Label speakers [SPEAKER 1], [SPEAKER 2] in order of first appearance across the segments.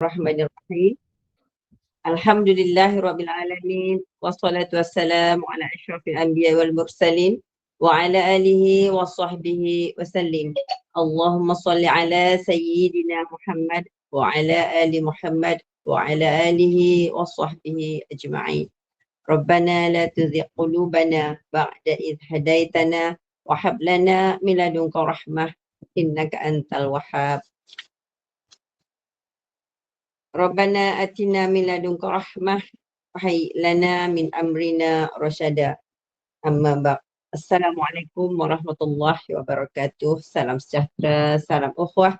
[SPEAKER 1] Bismillahirrahmanirrahim. Alhamdulillahirabbil alamin wassalatu wassalamu ala asyrafil anbiya'i wal mursalin wa ala alihi wa sahbihi wasallim. Allahumma shalli ala sayyidina Muhammad wa ala ali Muhammad wa ala alihi wa sahbihi ajma'in. Rabbana la tuzigh qulubana ba'da idh hadaitana wa hab lana min ladunka rahmah innaka antal wahhab. Rabbana atina min ladunka rahmah wahai lana min amrina rasyada. Amma ba'd. Assalamualaikum warahmatullahi wabarakatuh. Salam sejahtera, salam ukhuwah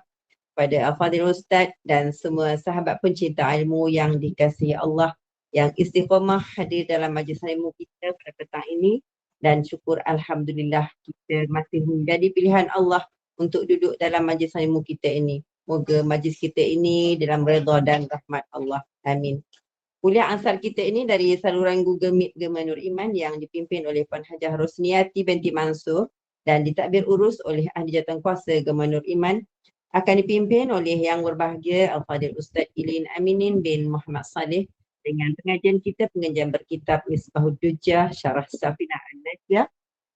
[SPEAKER 1] pada Al-Fadhil Ustaz dan semua sahabat pencinta ilmu yang dikasihi Allah yang istiqamah hadir dalam majlis ilmu kita pada petang ini, dan syukur Alhamdulillah kita masih menjadi pilihan Allah untuk duduk dalam majlis ilmu kita ini. Moga majlis kita ini dalam redha dan rahmat Allah. Amin. Kuliah ansar kita ini dari saluran Google Meet Gema Nur Iman yang dipimpin oleh Puan Hajah Rosniati binti Mansur dan ditadbir urus oleh Ahli Jawatankuasa Gema Nur Iman, akan dipimpin oleh Yang Berbahagia Al-Fadhil Ustaz Ilin Aminin bin Muhammad Saleh dengan pengajian kita pengajian berkitab Misbahuddujah Syarah Safinah An-Najah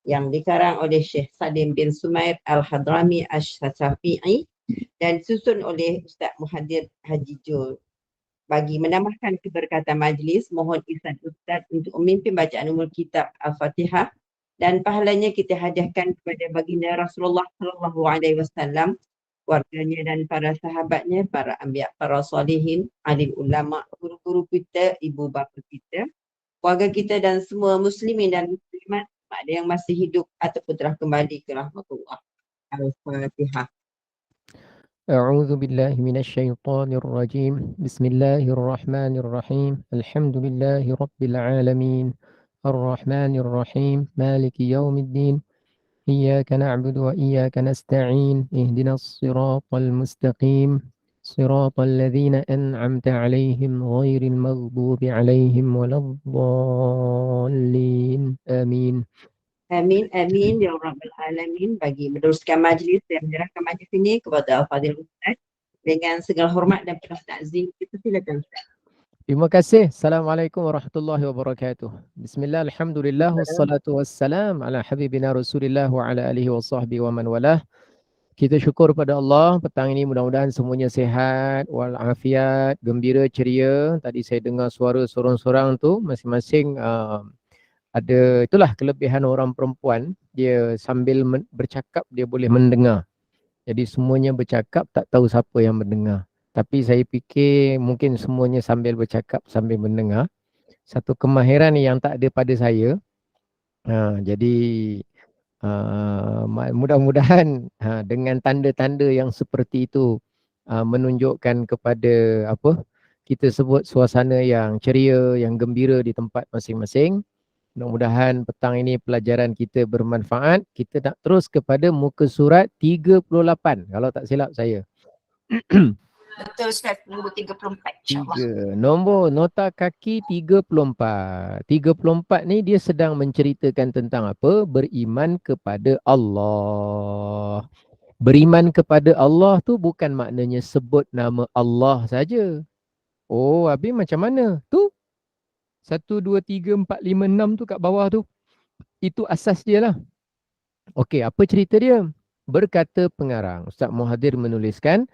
[SPEAKER 1] yang dikarang oleh Syekh Salim bin Sumair Al-Hadrami Asy-Syafi'i dan disusun oleh Ustaz Muhadir Haji Jul. Bagi menambahkan keberkatan majlis, mohon izin Ustaz untuk memimpin bacaan umul kitab Al-Fatihah dan pahalanya kita hadiahkan kepada baginda Rasulullah sallallahu alaihi wasallam, keluarganya dan para sahabatnya, para anbiya, para salihin, alim ulama, guru-guru kita, ibu bapa kita, keluarga kita dan semua muslimin dan muslimat ada yang masih hidup ataupun telah kembali ke rahmatullah. Al-Fatihah.
[SPEAKER 2] أعوذ بالله من الشيطان الرجيم بسم الله الرحمن الرحيم الحمد لله رب العالمين الرحمن الرحيم مالك يوم الدين إياك نعبد وإياك نستعين اهدنا الصراط المستقيم صراط الذين أنعمت عليهم غير المغضوب عليهم ولا الضالين آمين.
[SPEAKER 1] Amin, amin ya Rabbal Alamin. Bagi meneruskan majlis dan menyerahkan majlis ini kepada Al-Fadhil Ustaz dengan segala hormat dan penuh takzim, kita silakan Ustaz.
[SPEAKER 2] Terima kasih. Assalamualaikum warahmatullahi wabarakatuh. Bismillah, alhamdulillah, wassalatu wassalam ala habibina Rasulillah wa ala alihi wa sahbihi wa man walah. Kita syukur pada Allah, petang ini mudah-mudahan semuanya sihat, walafiat, gembira, ceria. Tadi saya dengar suara sorang-sorang tu, masing-masing ada, itulah kelebihan orang perempuan, dia sambil bercakap dia boleh mendengar. Jadi semuanya bercakap, tak tahu siapa yang mendengar. Tapi saya fikir mungkin semuanya sambil bercakap, sambil mendengar. Satu kemahiran yang tak ada pada saya. Jadi mudah-mudahan dengan tanda-tanda yang seperti itu menunjukkan kepada kita sebut suasana yang ceria, yang gembira di tempat masing-masing. Mudah-mudahan petang ini pelajaran kita bermanfaat. Kita nak terus kepada muka surat 38 kalau tak silap saya.
[SPEAKER 1] Betul Ustaz, nombor 34 insyaAllah.
[SPEAKER 2] Nombor nota kaki 34. 34 ni dia sedang menceritakan tentang apa? Beriman kepada Allah. Beriman kepada Allah tu bukan maknanya sebut nama Allah saja. Oh, habis macam mana? Tu 1, 2, 3, 4, 5, 6 tu kat bawah tu. Itu asas dia lah. Okey, apa cerita dia? Berkata pengarang, Ustaz Muhadir menuliskan,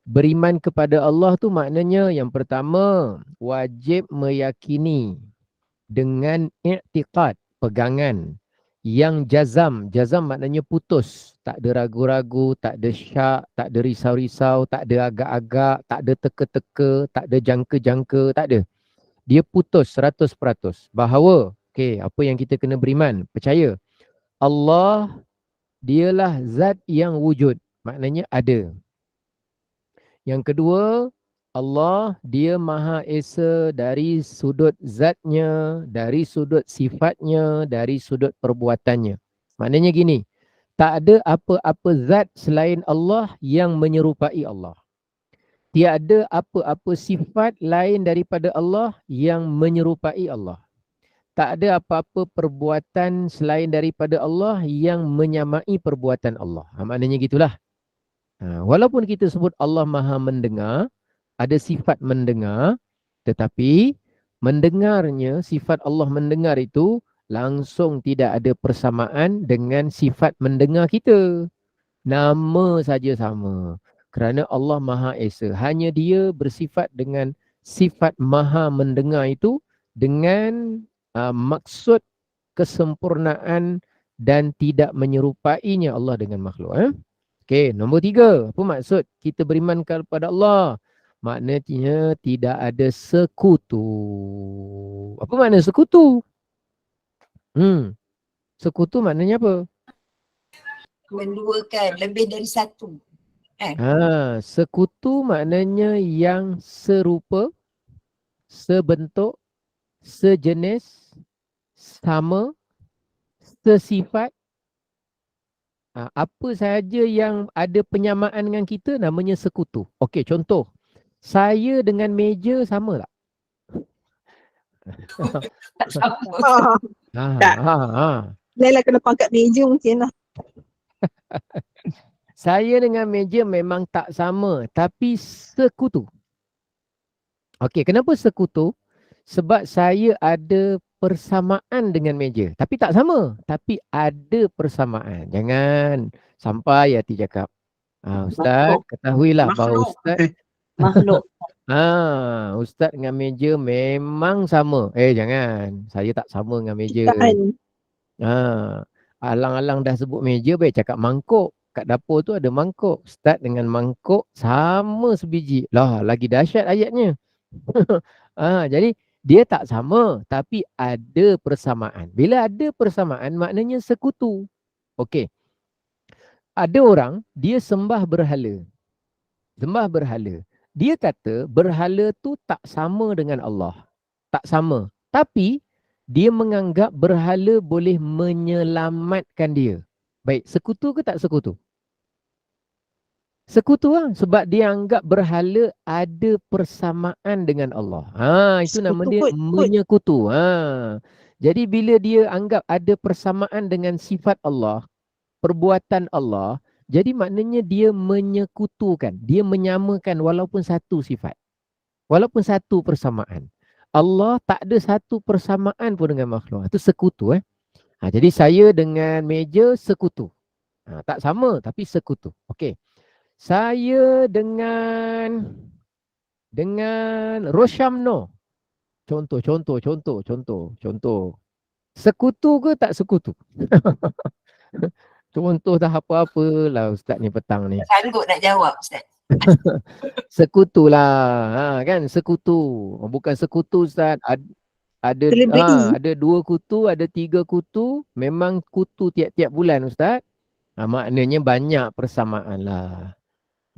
[SPEAKER 2] beriman kepada Allah tu maknanya yang pertama, wajib meyakini dengan i'tiqad, pegangan, yang jazam. Jazam maknanya putus. Tak ada ragu-ragu, tak ada syak, tak ada risau-risau, tak ada agak-agak, tak ada teka-teka, tak ada jangka-jangka, tak ada. Dia putus 100% bahawa, apa yang kita kena beriman? Percaya Allah dialah zat yang wujud, maknanya ada. Yang kedua, Allah dia Maha Esa dari sudut zatnya, dari sudut sifatnya, dari sudut perbuatannya. Maknanya gini, tak ada apa-apa zat selain Allah yang menyerupai Allah. Tiada apa-apa sifat lain daripada Allah yang menyerupai Allah. Tak ada apa-apa perbuatan selain daripada Allah yang menyamai perbuatan Allah. Maknanya gitulah. Walaupun kita sebut Allah Maha mendengar, ada sifat mendengar, tetapi mendengarnya, sifat Allah mendengar itu langsung tidak ada persamaan dengan sifat mendengar kita. Nama saja sama. Kerana Allah Maha Esa. Hanya dia bersifat dengan sifat Maha mendengar itu dengan maksud kesempurnaan dan tidak menyerupainya Allah dengan makhluk. Okey, nombor 3. Apa maksud kita beriman kepada Allah? Maknanya tidak ada sekutu. Apa makna sekutu? Sekutu maknanya apa?
[SPEAKER 3] Menduakan lebih dari satu.
[SPEAKER 2] Sekutu maknanya yang serupa, sebentuk, sejenis, sama, sesifat. Apa sahaja yang ada penyamaan dengan kita namanya sekutu. Okey, contoh. Saya dengan meja sama tak?
[SPEAKER 3] Tak sama.
[SPEAKER 4] Tak. Laila kena pangkat meja mungkin lah.
[SPEAKER 2] Saya dengan meja memang tak sama, tapi sekutu. Okey, kenapa sekutu? Sebab saya ada persamaan dengan meja. Tapi tak sama. Tapi ada persamaan. Jangan sampai Yati cakap. Ustaz, ketahuilah bahawa Ustaz
[SPEAKER 1] Makhluk.
[SPEAKER 2] Ustaz dengan meja memang sama. Jangan. Saya tak sama dengan meja. Alang-alang dah sebut meja, baik cakap mangkuk. Kat dapur tu ada mangkuk. Ustaz dengan mangkuk sama sebiji. Lah, lagi dahsyat ayatnya. Jadi dia tak sama, tapi ada persamaan. Bila ada persamaan, maknanya sekutu. Okey. Ada orang, dia sembah berhala. Sembah berhala. Dia kata berhala tu tak sama dengan Allah. Tak sama. Tapi dia menganggap berhala boleh menyelamatkan dia. Baik, sekutu ke tak sekutu? Sekutu lah. Sebab dia anggap berhala ada persamaan dengan Allah. Itu nama dia menyekutu. Jadi bila dia anggap ada persamaan dengan sifat Allah, perbuatan Allah, jadi maknanya dia menyekutukan. Dia menyamakan walaupun satu sifat. Walaupun satu persamaan. Allah tak ada satu persamaan pun dengan makhluk. Itu sekutu. Jadi saya dengan meja sekutu. Tak sama tapi sekutu. Okey. Saya dengan Roshamno. Contoh. Sekutu ke tak sekutu? Contoh dah apa-apa lah Ustaz ni petang ni.
[SPEAKER 3] Sanggup nak jawab Ustaz.
[SPEAKER 2] Sekutu lah. Kan sekutu. Bukan sekutu Ustaz. Ada 2 kutu, ada 3 kutu. Memang kutu tiap-tiap bulan Ustaz. Maknanya banyak persamaan lah.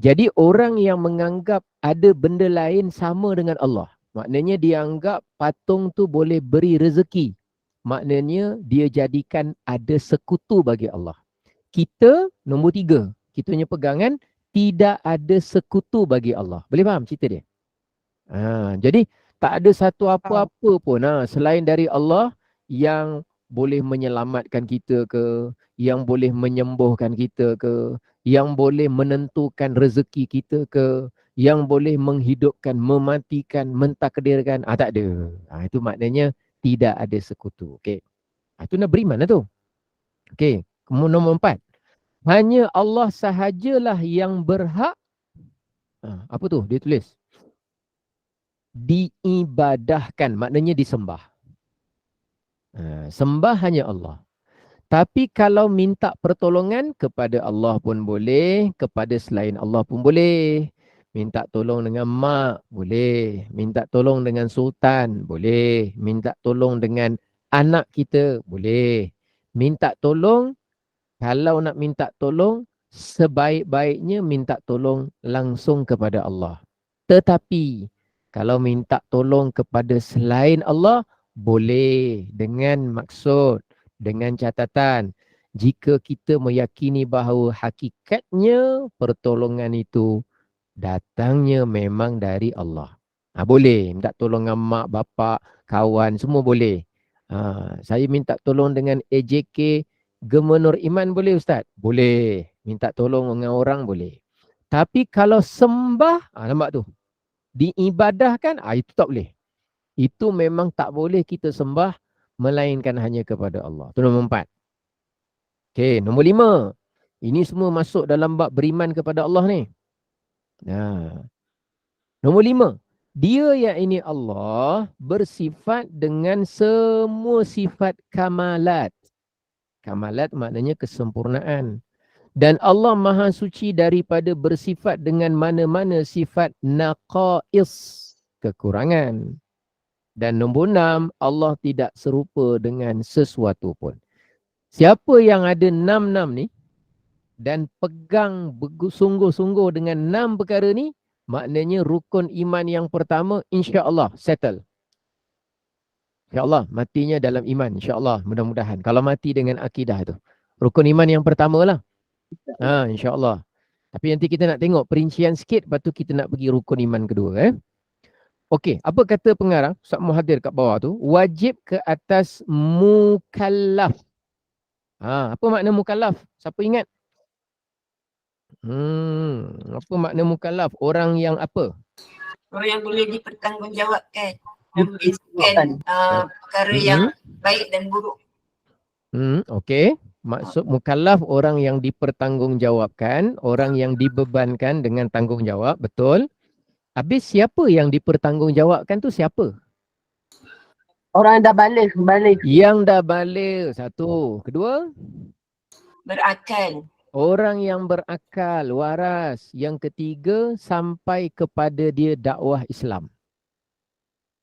[SPEAKER 2] Jadi orang yang menganggap ada benda lain sama dengan Allah. Maknanya dia anggap patung tu boleh beri rezeki. Maknanya dia jadikan ada sekutu bagi Allah. Kita nombor 3. Kita punya pegangan tidak ada sekutu bagi Allah. Boleh faham cerita dia? Jadi tak ada satu apa-apa pun selain dari Allah yang boleh menyelamatkan kita ke, yang boleh menyembuhkan kita ke, yang boleh menentukan rezeki kita ke, yang boleh menghidupkan, mematikan, mentakdirkan. Tak ada. Itu maknanya tidak ada sekutu. Okey. Itu nak beriman lah tu. Okey. Kemudian nombor 4. Hanya Allah sahajalah yang berhak. Apa tu? Dia tulis. Diibadahkan. Maknanya disembah. Sembah hanya Allah. Tapi kalau minta pertolongan kepada Allah pun boleh, kepada selain Allah pun boleh. Minta tolong dengan mak, boleh. Minta tolong dengan sultan, boleh. Minta tolong dengan anak kita, boleh. Minta tolong, kalau nak minta tolong, sebaik-baiknya minta tolong langsung kepada Allah. Tetapi, kalau minta tolong kepada selain Allah, boleh dengan maksud, dengan catatan. Jika kita meyakini bahawa hakikatnya pertolongan itu datangnya memang dari Allah. Boleh minta tolong dengan mak, bapak, kawan, semua boleh. Saya minta tolong dengan AJK Gemenur Iman boleh Ustaz? Boleh. Minta tolong dengan orang boleh. Tapi kalau sembah, nampak tu. diibadahkan, itu tak boleh. Itu memang tak boleh kita sembah melainkan hanya kepada Allah. Itu nombor 4. Okey, nombor 5. Ini semua masuk dalam bab beriman kepada Allah ni. Nah, nombor 5. Dia yang ini Allah bersifat dengan semua sifat kamalat. Kamalat maknanya kesempurnaan. Dan Allah Maha Suci daripada bersifat dengan mana-mana sifat naqais, kekurangan. Dan nombor 6, Allah tidak serupa dengan sesuatu pun. Siapa yang ada 6 ni dan pegang sungguh-sungguh dengan 6 perkara ni, maknanya rukun iman yang pertama insya-Allah settle. InsyaAllah matinya dalam iman, insyaAllah, mudah-mudahan. Kalau mati dengan akidah tu. Rukun iman yang pertama lah. InsyaAllah. Tapi nanti kita nak tengok perincian sikit, lepas tu kita nak pergi rukun iman kedua. Okey, apa kata pengarang? Ustaz Muhadir kat bawah tu. Wajib ke atas mukallaf. Apa makna mukallaf? Siapa ingat? Apa makna mukallaf? Orang yang apa?
[SPEAKER 3] Orang yang boleh dipertanggungjawabkan. Membezakan perkara yang baik dan buruk.
[SPEAKER 2] Okey. Maksud mukallaf orang yang dipertanggungjawabkan, orang yang dibebankan dengan tanggungjawab, betul. Habis siapa yang dipertanggungjawabkan tu siapa?
[SPEAKER 4] Orang yang dah balik.
[SPEAKER 2] Yang dah balik, satu. Kedua?
[SPEAKER 3] Berakal.
[SPEAKER 2] Orang yang berakal, waras. Yang ketiga, sampai kepada dia dakwah Islam.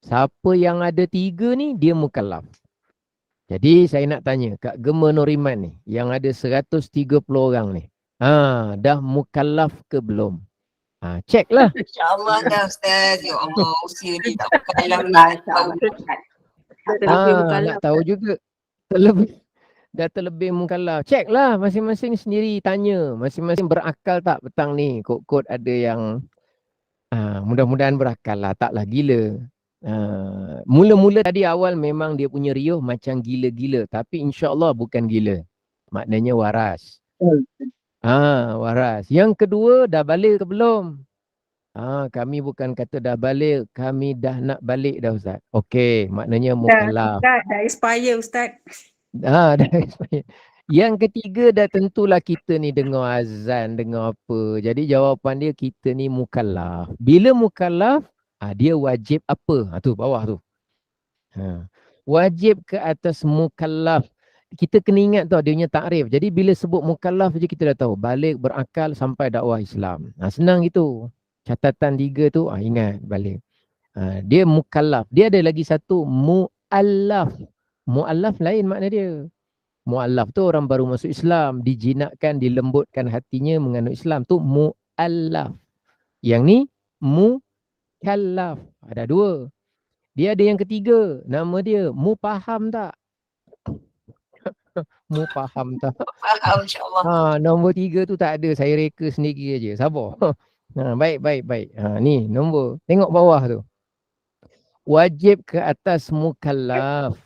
[SPEAKER 2] Siapa yang ada 3 ni, dia mukallaf. Jadi saya nak tanya, Kak Gema Noriman ni, yang ada 130 orang ni, dah mukallaf ke belum? Cek lah.
[SPEAKER 3] InsyaAllah dah Ustaz. Ya Allah, usia ni tak mukallaf lah.
[SPEAKER 2] Nak tahu juga. Terlebih mukallaf. Cek lah masing-masing sendiri, tanya. Masing-masing berakal tak petang ni? Kod-kod ada yang mudah-mudahan berakal lah. Taklah gila. Mula-mula tadi awal memang dia punya riuh macam gila-gila. Tapi insya-Allah bukan gila. Maknanya waras. Waras. Yang kedua, dah balik ke belum? Kami bukan kata dah balik. Kami dah nak balik dah Ustaz. Okey, maknanya mukallaf.
[SPEAKER 4] Dah expire Ustaz.
[SPEAKER 2] Dah expire. Yang ketiga dah tentulah kita ni dengar azan, dengar apa. Jadi jawapan dia kita ni mukallaf. Bila mukallaf, dia wajib apa? Tu bawah tu. Wajib ke atas mukallaf. Kita kena ingat tau dia punya takrif. Jadi bila sebut mukallaf je kita dah tahu. Balik, berakal sampai dakwah Islam. Senang gitu. Catatan 3 tu ingat balik. Dia mukallaf. Dia ada lagi satu mu'allaf. Mu'allaf lain makna dia. Mu'allaf tu orang baru masuk Islam. Dijinakkan, dilembutkan hatinya menganut Islam. Tu mu'allaf. Yang ni mukallaf. Ada 2. Dia ada yang ketiga. Nama dia mupaham tak? Mupaham tak?
[SPEAKER 3] Faham insyaAllah.
[SPEAKER 2] Nombor 3 tu tak ada. Saya reka sendiri aja. Sabar. Baik. Ni nombor. Tengok bawah tu. Wajib ke atas mukallaf.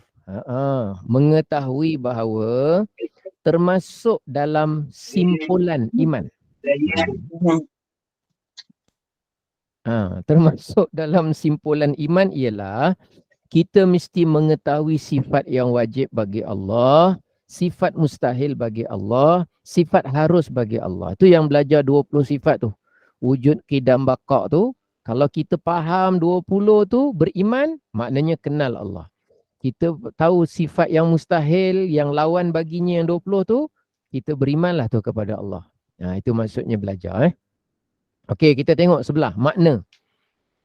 [SPEAKER 2] Mengetahui bahawa termasuk dalam simpulan iman. Termasuk dalam simpulan iman ialah kita mesti mengetahui sifat yang wajib bagi Allah, sifat mustahil bagi Allah, sifat harus bagi Allah. Itu yang belajar 20 sifat tu. Wujud, qidam, baqa' tu. Kalau kita faham 20 tu beriman, maknanya kenal Allah. Kita tahu sifat yang mustahil, yang lawan baginya yang 20 tu, kita berimanlah tu kepada Allah. Itu maksudnya belajar. Okey, kita tengok sebelah makna.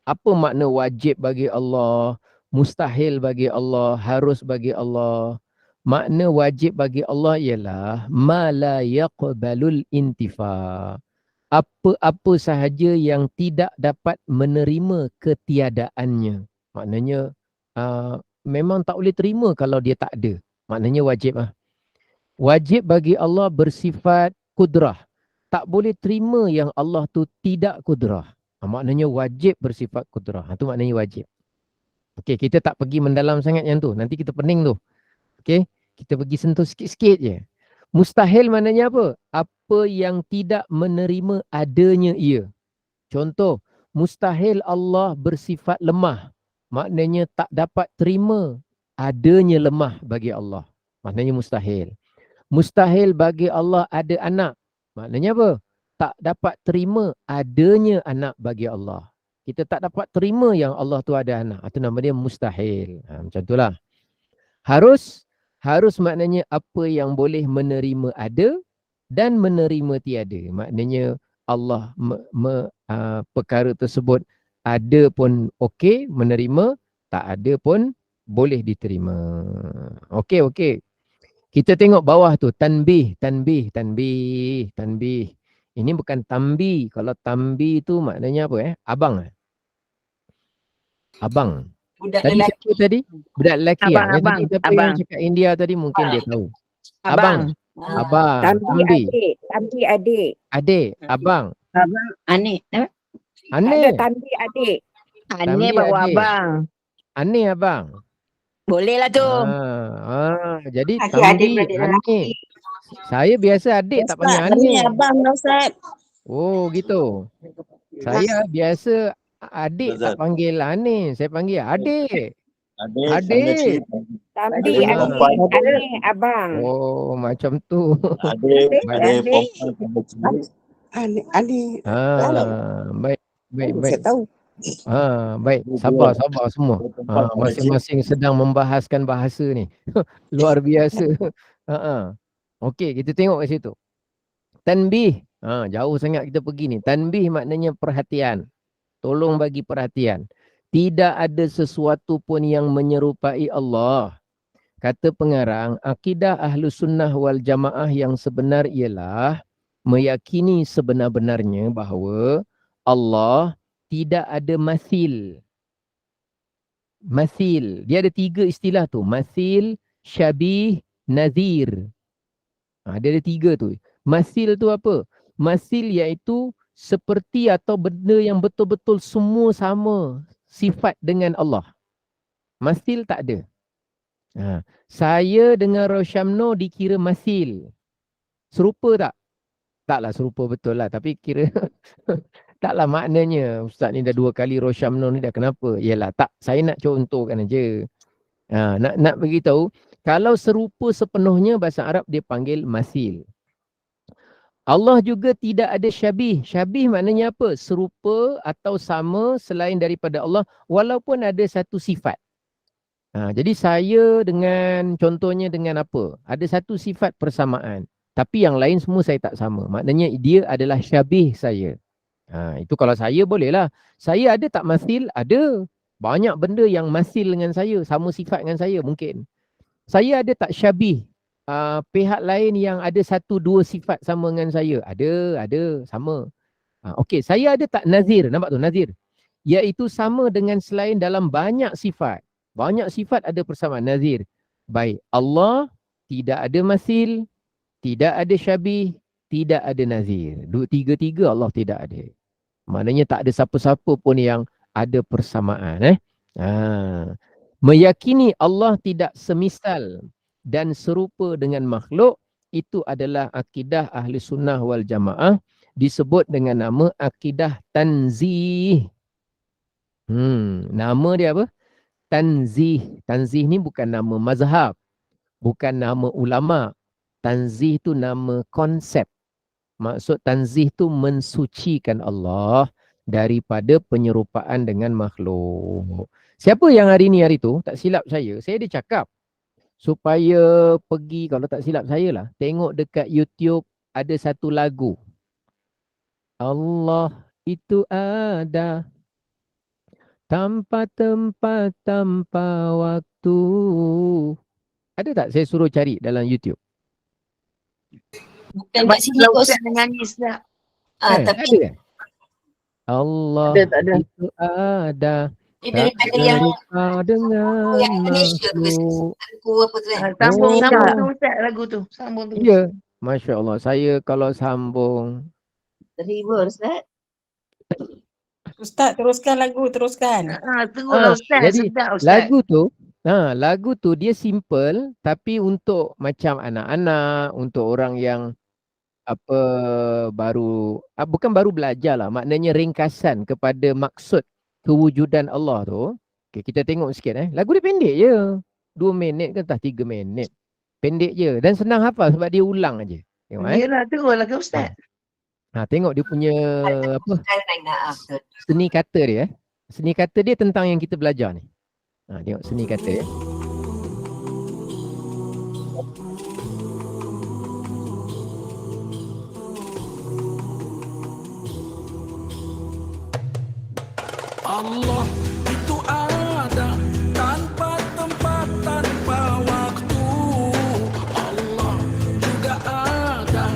[SPEAKER 2] Apa makna wajib bagi Allah, mustahil bagi Allah, harus bagi Allah? Makna wajib bagi Allah ialah ma la yaqbalul intifa. Apa-apa sahaja yang tidak dapat menerima ketiadaannya. Maknanya memang tak boleh terima kalau dia tak ada. Maknanya wajib lah. Wajib bagi Allah bersifat kudrah. Tak boleh terima yang Allah tu tidak kudrah. Maknanya wajib bersifat kudrah. Itu maknanya wajib. Okey, kita tak pergi mendalam sangat yang tu. Nanti kita pening tu. Okey, kita pergi sentuh sikit-sikit je. Mustahil maknanya apa? Apa yang tidak menerima adanya ia. Contoh, Mustahil Allah bersifat lemah. Maknanya tak dapat terima adanya lemah bagi Allah. Maknanya mustahil. Mustahil bagi Allah ada anak. Maknanya apa? Tak dapat terima adanya anak bagi Allah. Kita tak dapat terima yang Allah tu ada anak. Itu nama dia mustahil. Macam itulah. Harus maknanya apa yang boleh menerima ada dan menerima tiada. Maknanya Allah perkara tersebut ada pun okey menerima, tak ada pun boleh diterima. Okey. Kita tengok bawah tu, tanbih. Ini bukan tambi. Kalau tambi tu maknanya apa Abang. Abang.
[SPEAKER 3] Budak
[SPEAKER 2] Tadi
[SPEAKER 3] lelaki.
[SPEAKER 2] siapa tadi? Budak lelaki.
[SPEAKER 4] Abang,
[SPEAKER 2] Tadi siapa yang cakap India tadi mungkin dia tahu. Abang.
[SPEAKER 4] Tambi
[SPEAKER 2] Tambi.
[SPEAKER 4] adik.
[SPEAKER 2] Adik. Abang.
[SPEAKER 5] Abang, Anik.
[SPEAKER 4] Ada
[SPEAKER 2] Aneh.
[SPEAKER 4] tambi adik.
[SPEAKER 2] Tambi
[SPEAKER 5] bawa
[SPEAKER 2] adik.
[SPEAKER 5] abang.
[SPEAKER 2] Aneh abang.
[SPEAKER 5] Boleh lah tu.
[SPEAKER 2] Jadi
[SPEAKER 1] Asyik adik
[SPEAKER 2] tambi
[SPEAKER 1] beradik
[SPEAKER 2] aneh. Saya biasa adik tak panggil aneh.
[SPEAKER 5] abang dah Ustaz.
[SPEAKER 2] Oh gitu. Saya biasa adik tak panggil aneh. Saya panggil adik. Adik.
[SPEAKER 4] Tambi
[SPEAKER 2] Ah.
[SPEAKER 4] adik. Aneh abang.
[SPEAKER 2] Oh macam tu.
[SPEAKER 6] Adik
[SPEAKER 2] Baik.
[SPEAKER 4] Saya tahu.
[SPEAKER 2] Baik. Sabar semua. Masing-masing sedang membahaskan bahasa ni. Luar biasa. Okey, kita tengok kat situ. Tanbih. Jauh sangat kita pergi ni. Tanbih maknanya perhatian. Tolong bagi perhatian. Tidak ada sesuatu pun yang menyerupai Allah. Kata pengarang, akidah Ahlus Sunnah wal Jamaah yang sebenar ialah meyakini sebenar-benarnya bahawa Allah tidak ada mathil. Mathil. Dia ada 3 istilah tu. Mathil, syabih, nazir. Dia ada 3 tu. Mathil tu apa? Mathil iaitu seperti atau benda yang betul-betul semua sama sifat dengan Allah. Mathil tak ada. Saya dengan Rosyamno dikira mathil. Serupa tak? Taklah serupa betul lah. Tapi kira taklah maknanya. Ustaz ni dah 2 kali Rosyamno ni dah kenapa? Yalah tak. Saya nak contohkan aja. Nak beritahu. Kalau serupa sepenuhnya bahasa Arab dia panggil mathil. Allah juga tidak ada syabih. Syabih maknanya apa? Serupa atau sama selain daripada Allah walaupun ada satu sifat. Jadi saya dengan contohnya dengan apa? Ada satu sifat persamaan. Tapi yang lain semua saya tak sama. Maknanya dia adalah syabih saya. Itu kalau saya boleh lah. Saya ada tak mathil? Ada. Banyak benda yang mathil dengan saya. Sama sifat dengan saya mungkin. Saya ada tak syabih? Pihak lain yang ada 1-2 sifat sama dengan saya. Ada. Sama. Okey, saya ada tak nazir? Nampak tu nazir? Iaitu sama dengan selain dalam banyak sifat. Banyak sifat ada persamaan nazir. Baik, Allah tidak ada mathil, tidak ada syabih, tidak ada nazir. Tiga-tiga Allah tidak ada. Maknanya tak ada siapa-siapa pun yang ada persamaan. Meyakini Allah tidak semisal dan serupa dengan makhluk, itu adalah akidah Ahli Sunnah wal Jamaah, disebut dengan nama akidah tanzih. Nama dia apa? Tanzih. Tanzih ni bukan nama mazhab. Bukan nama ulama. Tanzih tu nama konsep. Maksud tanzih tu mensucikan Allah daripada penyerupaan dengan makhluk. Siapa yang hari tu, tak silap saya ada cakap supaya pergi, kalau tak silap saya lah, tengok dekat YouTube ada satu lagu. Allah itu ada tanpa tempat, tanpa waktu. Ada tak saya suruh cari dalam YouTube?
[SPEAKER 3] Bukan kat sini kau
[SPEAKER 5] nangis tak?
[SPEAKER 3] tapi
[SPEAKER 2] ada. Allah itu ada
[SPEAKER 3] daripada yang
[SPEAKER 2] dengan
[SPEAKER 3] yang Malaysia tu
[SPEAKER 2] makhluk.
[SPEAKER 3] aku apa tu kan.
[SPEAKER 5] Sambung
[SPEAKER 2] Oh.
[SPEAKER 5] tu Ustaz lagu tu. Sambung tu.
[SPEAKER 2] Ya, Masya Allah. Saya kalau sambung.
[SPEAKER 5] Terhibur Ustaz.
[SPEAKER 4] Ustaz teruskan lagu, teruskan.
[SPEAKER 5] Tengoklah Ustaz.
[SPEAKER 2] Jadi
[SPEAKER 5] Sedap Ustaz.
[SPEAKER 2] lagu tu dia simple tapi untuk macam anak-anak, untuk orang yang apa baru bukan baru belajar lah, maknanya ringkasan kepada maksud kewujudan Allah tu. Okay, kita tengok sikit lagu dia pendek je, 2 minit ke entah 3 minit, pendek je dan senang hafal sebab dia ulang aje. Tengok
[SPEAKER 5] Yelah, teruslah ke Ustaz.
[SPEAKER 2] Tengok dia punya apa
[SPEAKER 3] Betul.
[SPEAKER 2] seni kata dia seni kata dia tentang yang kita belajar ni. Tengok seni kata dia.
[SPEAKER 6] Allah itu ada tanpa tempat, tanpa waktu. Allah juga ada,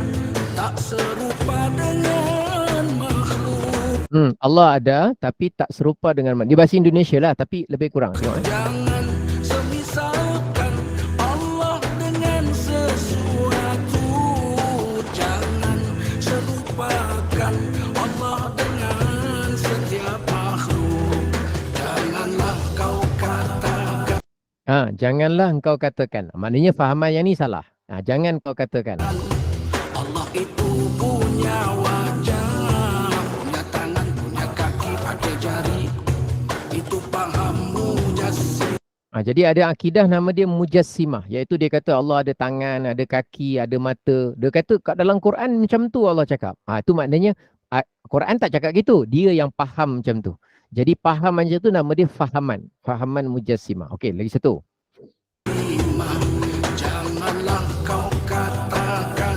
[SPEAKER 6] tak serupa dengan makhluk.
[SPEAKER 2] Allah ada tapi tak serupa dengan makhluk. Di bahasa Indonesia lah tapi lebih kurang. Tengok
[SPEAKER 6] Jangan semisalkan Allah dengan sesuatu. Jangan serupakan Allah dengan setiap makhluk. Janganlah kau katakan
[SPEAKER 2] janganlah engkau katakan. Maknanya fahaman yang ni salah. Jangan kau katakan.
[SPEAKER 6] Allah itu punya wajah, punya tangan, punya kaki, ada jari. Itu faham mujassim.
[SPEAKER 2] Jadi ada akidah nama dia Mujassimah, iaitu dia kata Allah ada tangan, ada kaki, ada mata. Dia kata kat dalam Quran macam tu Allah cakap. Itu maknanya Quran tak cakap gitu. Dia yang faham macam tu. Jadi faham macam tu nama dia fahaman. Fahaman Mujassimah. Okey, lagi satu.
[SPEAKER 6] Janganlah kau katakan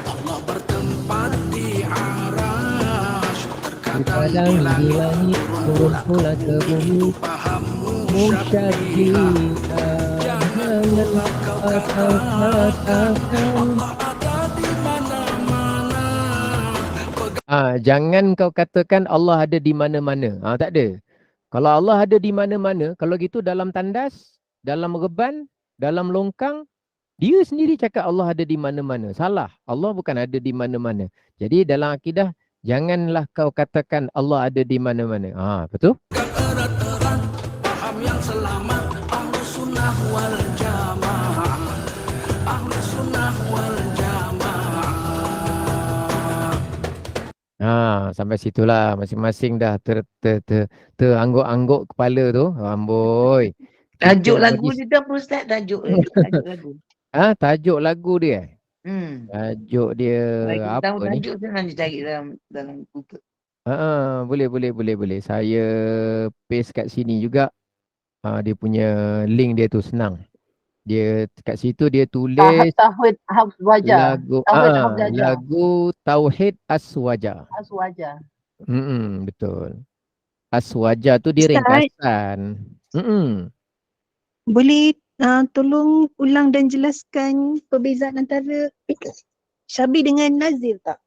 [SPEAKER 6] Allah bertempat di arasy. Terkadang di langit turun pula ke bumi. Janganlah kau katakan Allah ada di mana-mana.
[SPEAKER 2] Jangan kau katakan Allah ada di mana-mana. Tak ada. Kalau Allah ada di mana-mana, kalau gitu dalam tandas, dalam reban, dalam longkang, dia sendiri cakap Allah ada di mana-mana. Salah. Allah bukan ada di mana-mana. Jadi dalam akidah, janganlah kau katakan Allah ada di mana-mana. Betul?
[SPEAKER 6] Erat-erat paham yang selamat, Ahlus Sunnah wal Jamaah. Ahlus Sunnah wal Jamaah.
[SPEAKER 2] Sampai situlah masing-masing dah terangguk-angguk kepala tu. Amboi.
[SPEAKER 5] Tajuk lagu dia dah Ustaz, tajuk lagu.
[SPEAKER 2] Tajuk lagu dia. Tajuk dia
[SPEAKER 5] Kita tahu
[SPEAKER 2] apa ni?
[SPEAKER 5] tajuk senang dicari dalam Google.
[SPEAKER 2] Boleh. Saya paste kat sini juga. Dia punya link dia tu senang. Dia kat situ dia tulis
[SPEAKER 4] Tauhid Aswaja.
[SPEAKER 2] lagu Tauhid Aswaja.
[SPEAKER 4] Aswaja.
[SPEAKER 2] Betul. Aswaja tu dia ringkasan.
[SPEAKER 4] Boleh tolong ulang dan jelaskan perbezaan antara Syabi dengan Nazir tak?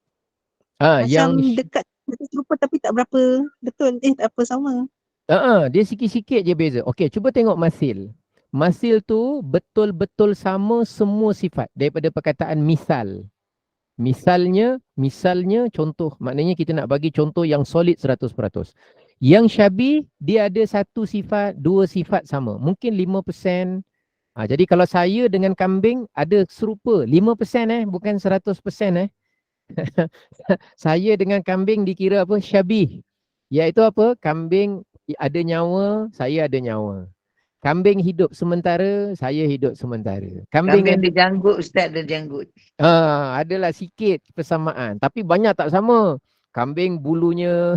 [SPEAKER 4] Macam dekat serupa tapi tak berapa betul. Tak apa sama.
[SPEAKER 2] Dia sikit-sikit je beza. Okey, cuba tengok masil. Masil tu betul-betul sama semua sifat daripada perkataan misal. Misalnya contoh. Maknanya kita nak bagi contoh yang solid 100%. Yang syabi, dia ada satu sifat, dua sifat sama. Mungkin 5%. Jadi kalau saya dengan kambing ada serupa. 5% bukan 100%. Saya dengan kambing dikira apa? Syabih. Iaitu apa? Kambing ada nyawa, saya ada nyawa. Kambing hidup sementara, saya hidup sementara.
[SPEAKER 5] Kambing ada janggut, Ustaz ada janggut.
[SPEAKER 2] Adalah sikit persamaan. Tapi banyak tak sama. Kambing bulunya,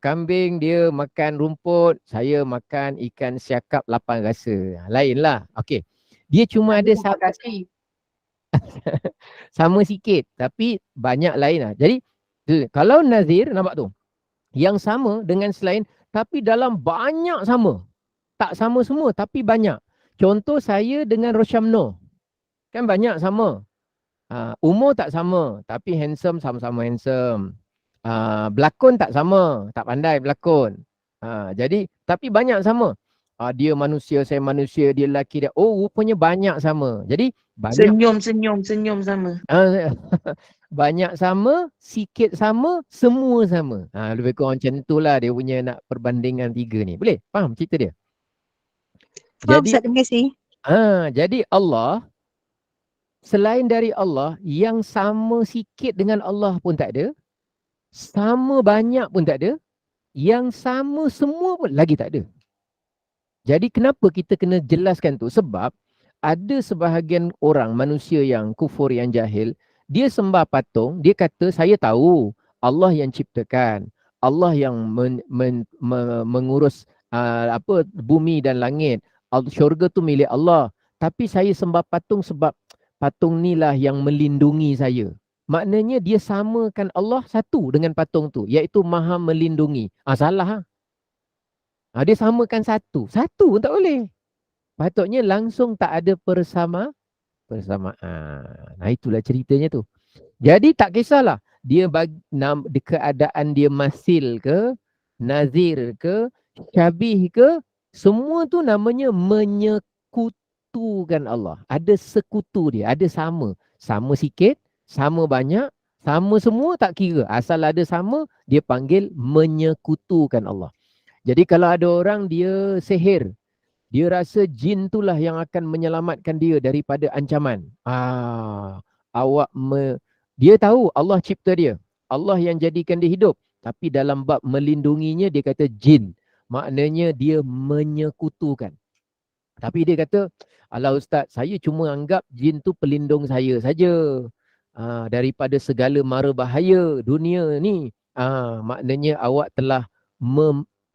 [SPEAKER 2] kambing dia makan rumput, saya makan ikan siakap 8 rasa. Lainlah. Okey. Dia cuma ada satu kaki. Sama sikit. Tapi banyak lain lah. Jadi, kalau Nazir, nampak tu. Yang sama dengan selain, tapi dalam banyak sama. Tak sama semua tapi banyak. Contoh saya dengan Roshamno. Kan banyak sama. Umur tak sama tapi handsome sama-sama handsome. Berlakon tak sama, tak pandai berlakon. Jadi tapi banyak sama. Dia manusia, saya manusia, dia lelaki dia. Oh, rupanya banyak sama. Jadi banyak
[SPEAKER 5] Senyum sama.
[SPEAKER 2] banyak sama, sikit sama, semua sama. Lebih kurang macam itulah dia punya nak perbandingan 3 ni. Boleh? Faham cerita dia?
[SPEAKER 4] Faham, Ustaz, terima kasih.
[SPEAKER 2] Jadi Allah selain dari Allah yang sama sikit dengan Allah pun tak ada, sama banyak pun tak ada, yang sama semua pun lagi tak ada. Jadi kenapa kita kena jelaskan tu? Sebab ada sebahagian orang, manusia yang kufur, yang jahil, dia sembah patung, dia kata saya tahu Allah yang ciptakan, Allah yang mengurus bumi dan langit, syurga tu milik Allah. Tapi saya sembah patung sebab patung ni lah yang melindungi saya. Maknanya dia samakan Allah satu dengan patung tu, iaitu maha melindungi. Salah. Dia samakan satu. Satu pun tak boleh. Patutnya langsung tak ada persamaan. Nah, itulah ceritanya tu. Jadi tak kisahlah dia keadaan dia masil ke, nazir ke, syabih ke, semua tu namanya menyekutukan Allah. Ada sekutu dia, ada sama. Sama sikit, sama banyak, sama semua tak kira. Asal ada sama, dia panggil menyekutukan Allah. Jadi kalau ada orang dia sihir, dia rasa jin itulah yang akan menyelamatkan dia daripada ancaman. Dia tahu Allah cipta dia. Allah yang jadikan dia hidup. Tapi dalam bab melindunginya dia kata jin. Maknanya dia menyekutukan. Tapi dia kata, alah Ustaz, saya cuma anggap jin tu pelindung saya saja. Daripada segala mara bahaya dunia ni. Maknanya awak telah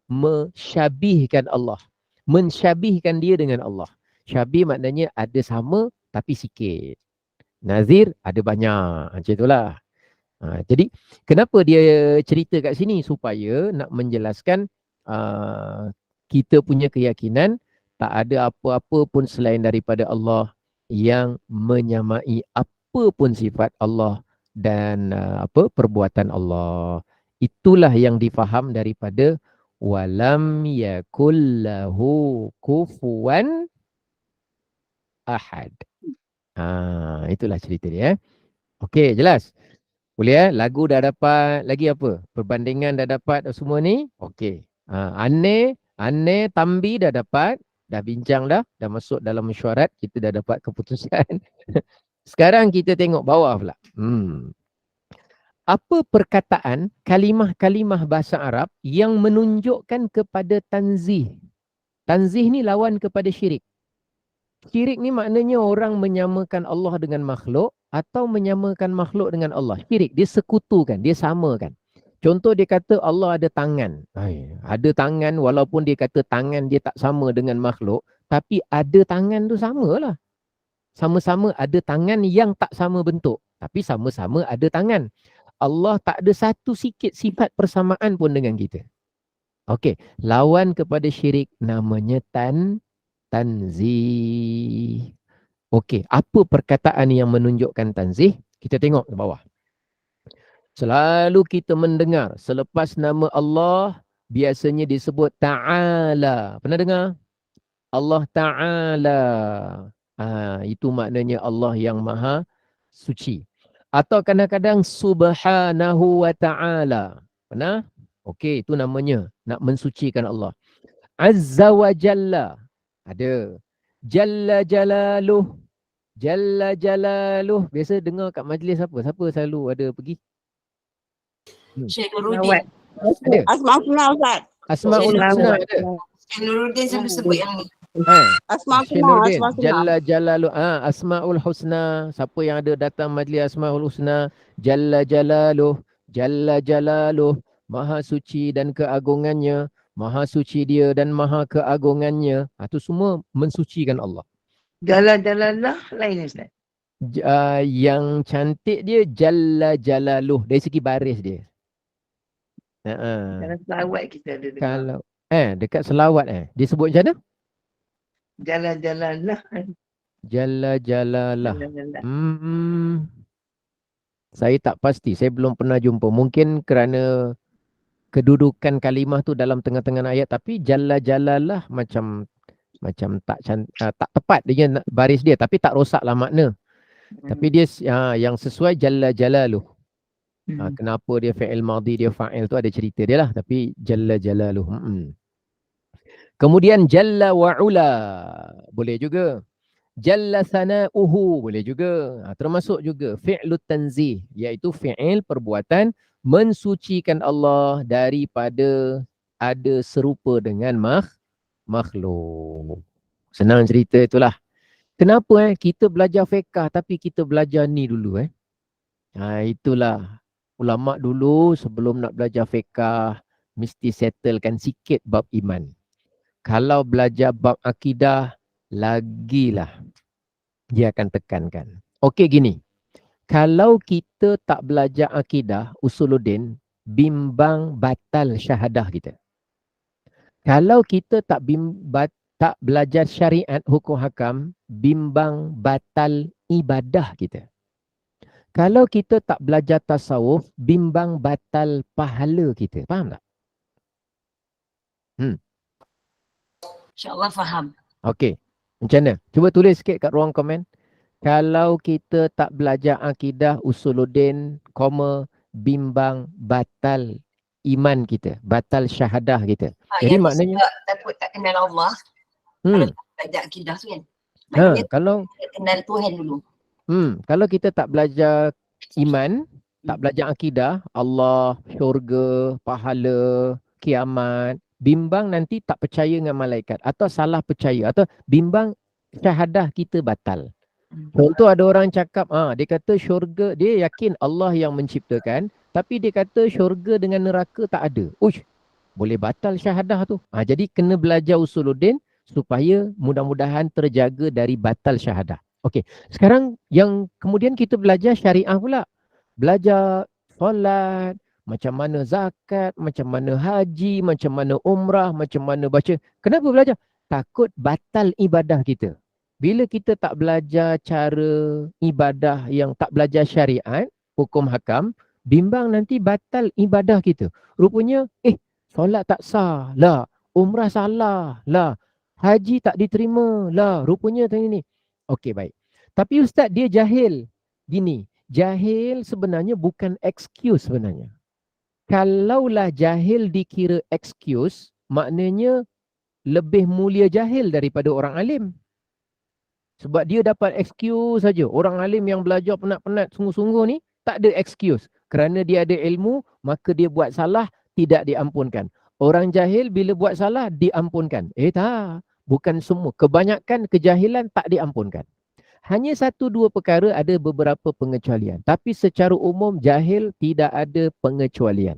[SPEAKER 2] mensyabihkan Allah. Mensyabihkan dia dengan Allah. Syabih maknanya ada sama tapi sikit. Nazir ada banyak. Macam itulah. Jadi kenapa dia cerita kat sini? Supaya nak menjelaskan kita punya keyakinan tak ada apa-apa pun selain daripada Allah yang menyamai apa pun sifat Allah dan perbuatan Allah. Itulah yang difaham daripada walam yakul lahu kufuwan ahad. Itulah cerita dia. Okey, jelas. Boleh lagu dah dapat, lagi apa? Perbandingan dah dapat semua ni. Okey. Ane tambi dah dapat, dah bincang dah masuk dalam mesyuarat, kita dah dapat keputusan. Sekarang kita tengok bawah pula. Apa perkataan kalimah-kalimah bahasa Arab yang menunjukkan kepada tanzih? Tanzih ni lawan kepada syirik. Syirik ni maknanya orang menyamakan Allah dengan makhluk atau menyamakan makhluk dengan Allah. Syirik, dia sekutukan, dia samakan. Contoh dia kata Allah ada tangan. Ada tangan walaupun dia kata tangan dia tak sama dengan makhluk, tapi ada tangan tu samalah. Sama-sama ada tangan yang tak sama bentuk, tapi sama-sama ada tangan. Allah tak ada satu sikit sifat persamaan pun dengan kita. Okey, lawan kepada syirik namanya tanzih. Okey, apa perkataan yang menunjukkan tanzih? Kita tengok ke bawah. Selalu kita mendengar selepas nama Allah biasanya disebut Ta'ala. Pernah dengar? Allah Ta'ala. Itu maknanya Allah yang maha suci. Atau kadang-kadang Subhanahu wa ta'ala. Pernah? Okey, itu namanya nak mensucikan Allah. Azza wa Jalla. Ada. Jalla Jalaluh. Jalla Jalaluh. Biasa dengar kat majlis apa? Siapa selalu ada pergi?
[SPEAKER 3] Syekh Nuruddin.
[SPEAKER 2] Ada.
[SPEAKER 5] Asma'ul Husna Ustaz.
[SPEAKER 2] Asma'ul Husna ada.
[SPEAKER 3] Syekh Nuruddin selalu sebut yang ni.
[SPEAKER 5] Asma'ul Husna.
[SPEAKER 2] Jalla Jalaluh. Asma'ul Husna. Siapa yang ada datang majlis Asma'ul Husna, Jalla Jalaluh. Jalla Jalaluh. Maha suci dan keagungannya. Maha suci dia dan maha keagungannya. Itu semua mensucikan Allah.
[SPEAKER 5] Jalla-Jalalah lain Ustaz.
[SPEAKER 2] Yang cantik dia Jalla Jalaluh. Dari segi baris dia.
[SPEAKER 5] Dalam selawat kita ada dengar.
[SPEAKER 2] Kalau dekat selawat dia sebut macam mana?
[SPEAKER 5] Jalla-Jalalah.
[SPEAKER 2] Jalla Jalalah.
[SPEAKER 5] Jalla-Jalalah.
[SPEAKER 2] Saya tak pasti. Saya belum pernah jumpa. Mungkin kerana kedudukan kalimah tu dalam tengah-tengah ayat, tapi Jalla Jalalah macam tak tepat dia baris dia, tapi tak rosaklah makna. Tapi dia yang sesuai Jalla Jalaluh. Kenapa dia fi'il madhi, dia fa'il tu ada cerita dia lah, tapi Jalla Jalaluh. Kemudian Jalla wa'ula. Boleh juga. Jalla sana'uhu boleh juga. Termasuk juga fi'lut tanzih, iaitu fi'il perbuatan mensucikan Allah daripada ada serupa dengan makhluk. Senang cerita itulah. Kenapa kita belajar fiqh tapi kita belajar ni dulu itulah. Ulama dulu sebelum nak belajar fiqh mesti settlekan sikit bab iman. Kalau belajar bab akidah lagilah dia akan tekankan. Okey gini. Kalau kita tak belajar akidah usuluddin, bimbang batal syahadah kita. Kalau kita tak belajar syariat hukum hakam, bimbang batal ibadah kita. Kalau kita tak belajar tasawuf, bimbang batal pahala kita. Faham tak?
[SPEAKER 3] InsyaAllah faham.
[SPEAKER 2] Okey. Macam mana? Cuba tulis sikit kat ruang komen. Kalau kita tak belajar akidah usuluddin, bimbang batal iman kita, batal syahadah kita. Jadi maknanya
[SPEAKER 3] takut tak kenal Allah. Kalau tak belajar akidah tu kan. Maknanya
[SPEAKER 2] kalau
[SPEAKER 3] kenal Tuhan dulu.
[SPEAKER 2] Kalau kita tak belajar iman, tak belajar akidah, Allah, syurga, pahala, kiamat, bimbang nanti tak percaya dengan malaikat atau salah percaya atau bimbang syahadah kita batal. Contoh ada orang cakap, dia kata syurga, dia yakin Allah yang menciptakan, tapi dia kata syurga dengan neraka tak ada. Uish, boleh batal syahadah tu. Jadi kena belajar usuluddin supaya mudah-mudahan terjaga dari batal syahadah. Okey, sekarang yang kemudian kita belajar syariah pula. Belajar solat, macam mana zakat, macam mana haji, macam mana umrah, macam mana baca. Kenapa belajar? Takut batal ibadah kita. Bila kita tak belajar cara ibadah yang tak belajar syariat, hukum hakam, bimbang nanti batal ibadah kita. Rupanya, solat tak sah lah, umrah salah lah, haji tak diterima lah, rupanya ni. Okey, baik. Tapi ustaz dia jahil. Gini, jahil sebenarnya bukan excuse sebenarnya. Kalaulah jahil dikira excuse, maknanya lebih mulia jahil daripada orang alim. Sebab dia dapat excuse saja. Orang alim yang belajar penat-penat sungguh-sungguh ni tak ada excuse. Kerana dia ada ilmu, maka dia buat salah tidak diampunkan. Orang jahil bila buat salah diampunkan. Tak. Bukan semua. Kebanyakan kejahilan tak diampunkan. Hanya 1-2 perkara ada beberapa pengecualian. Tapi secara umum jahil tidak ada pengecualian.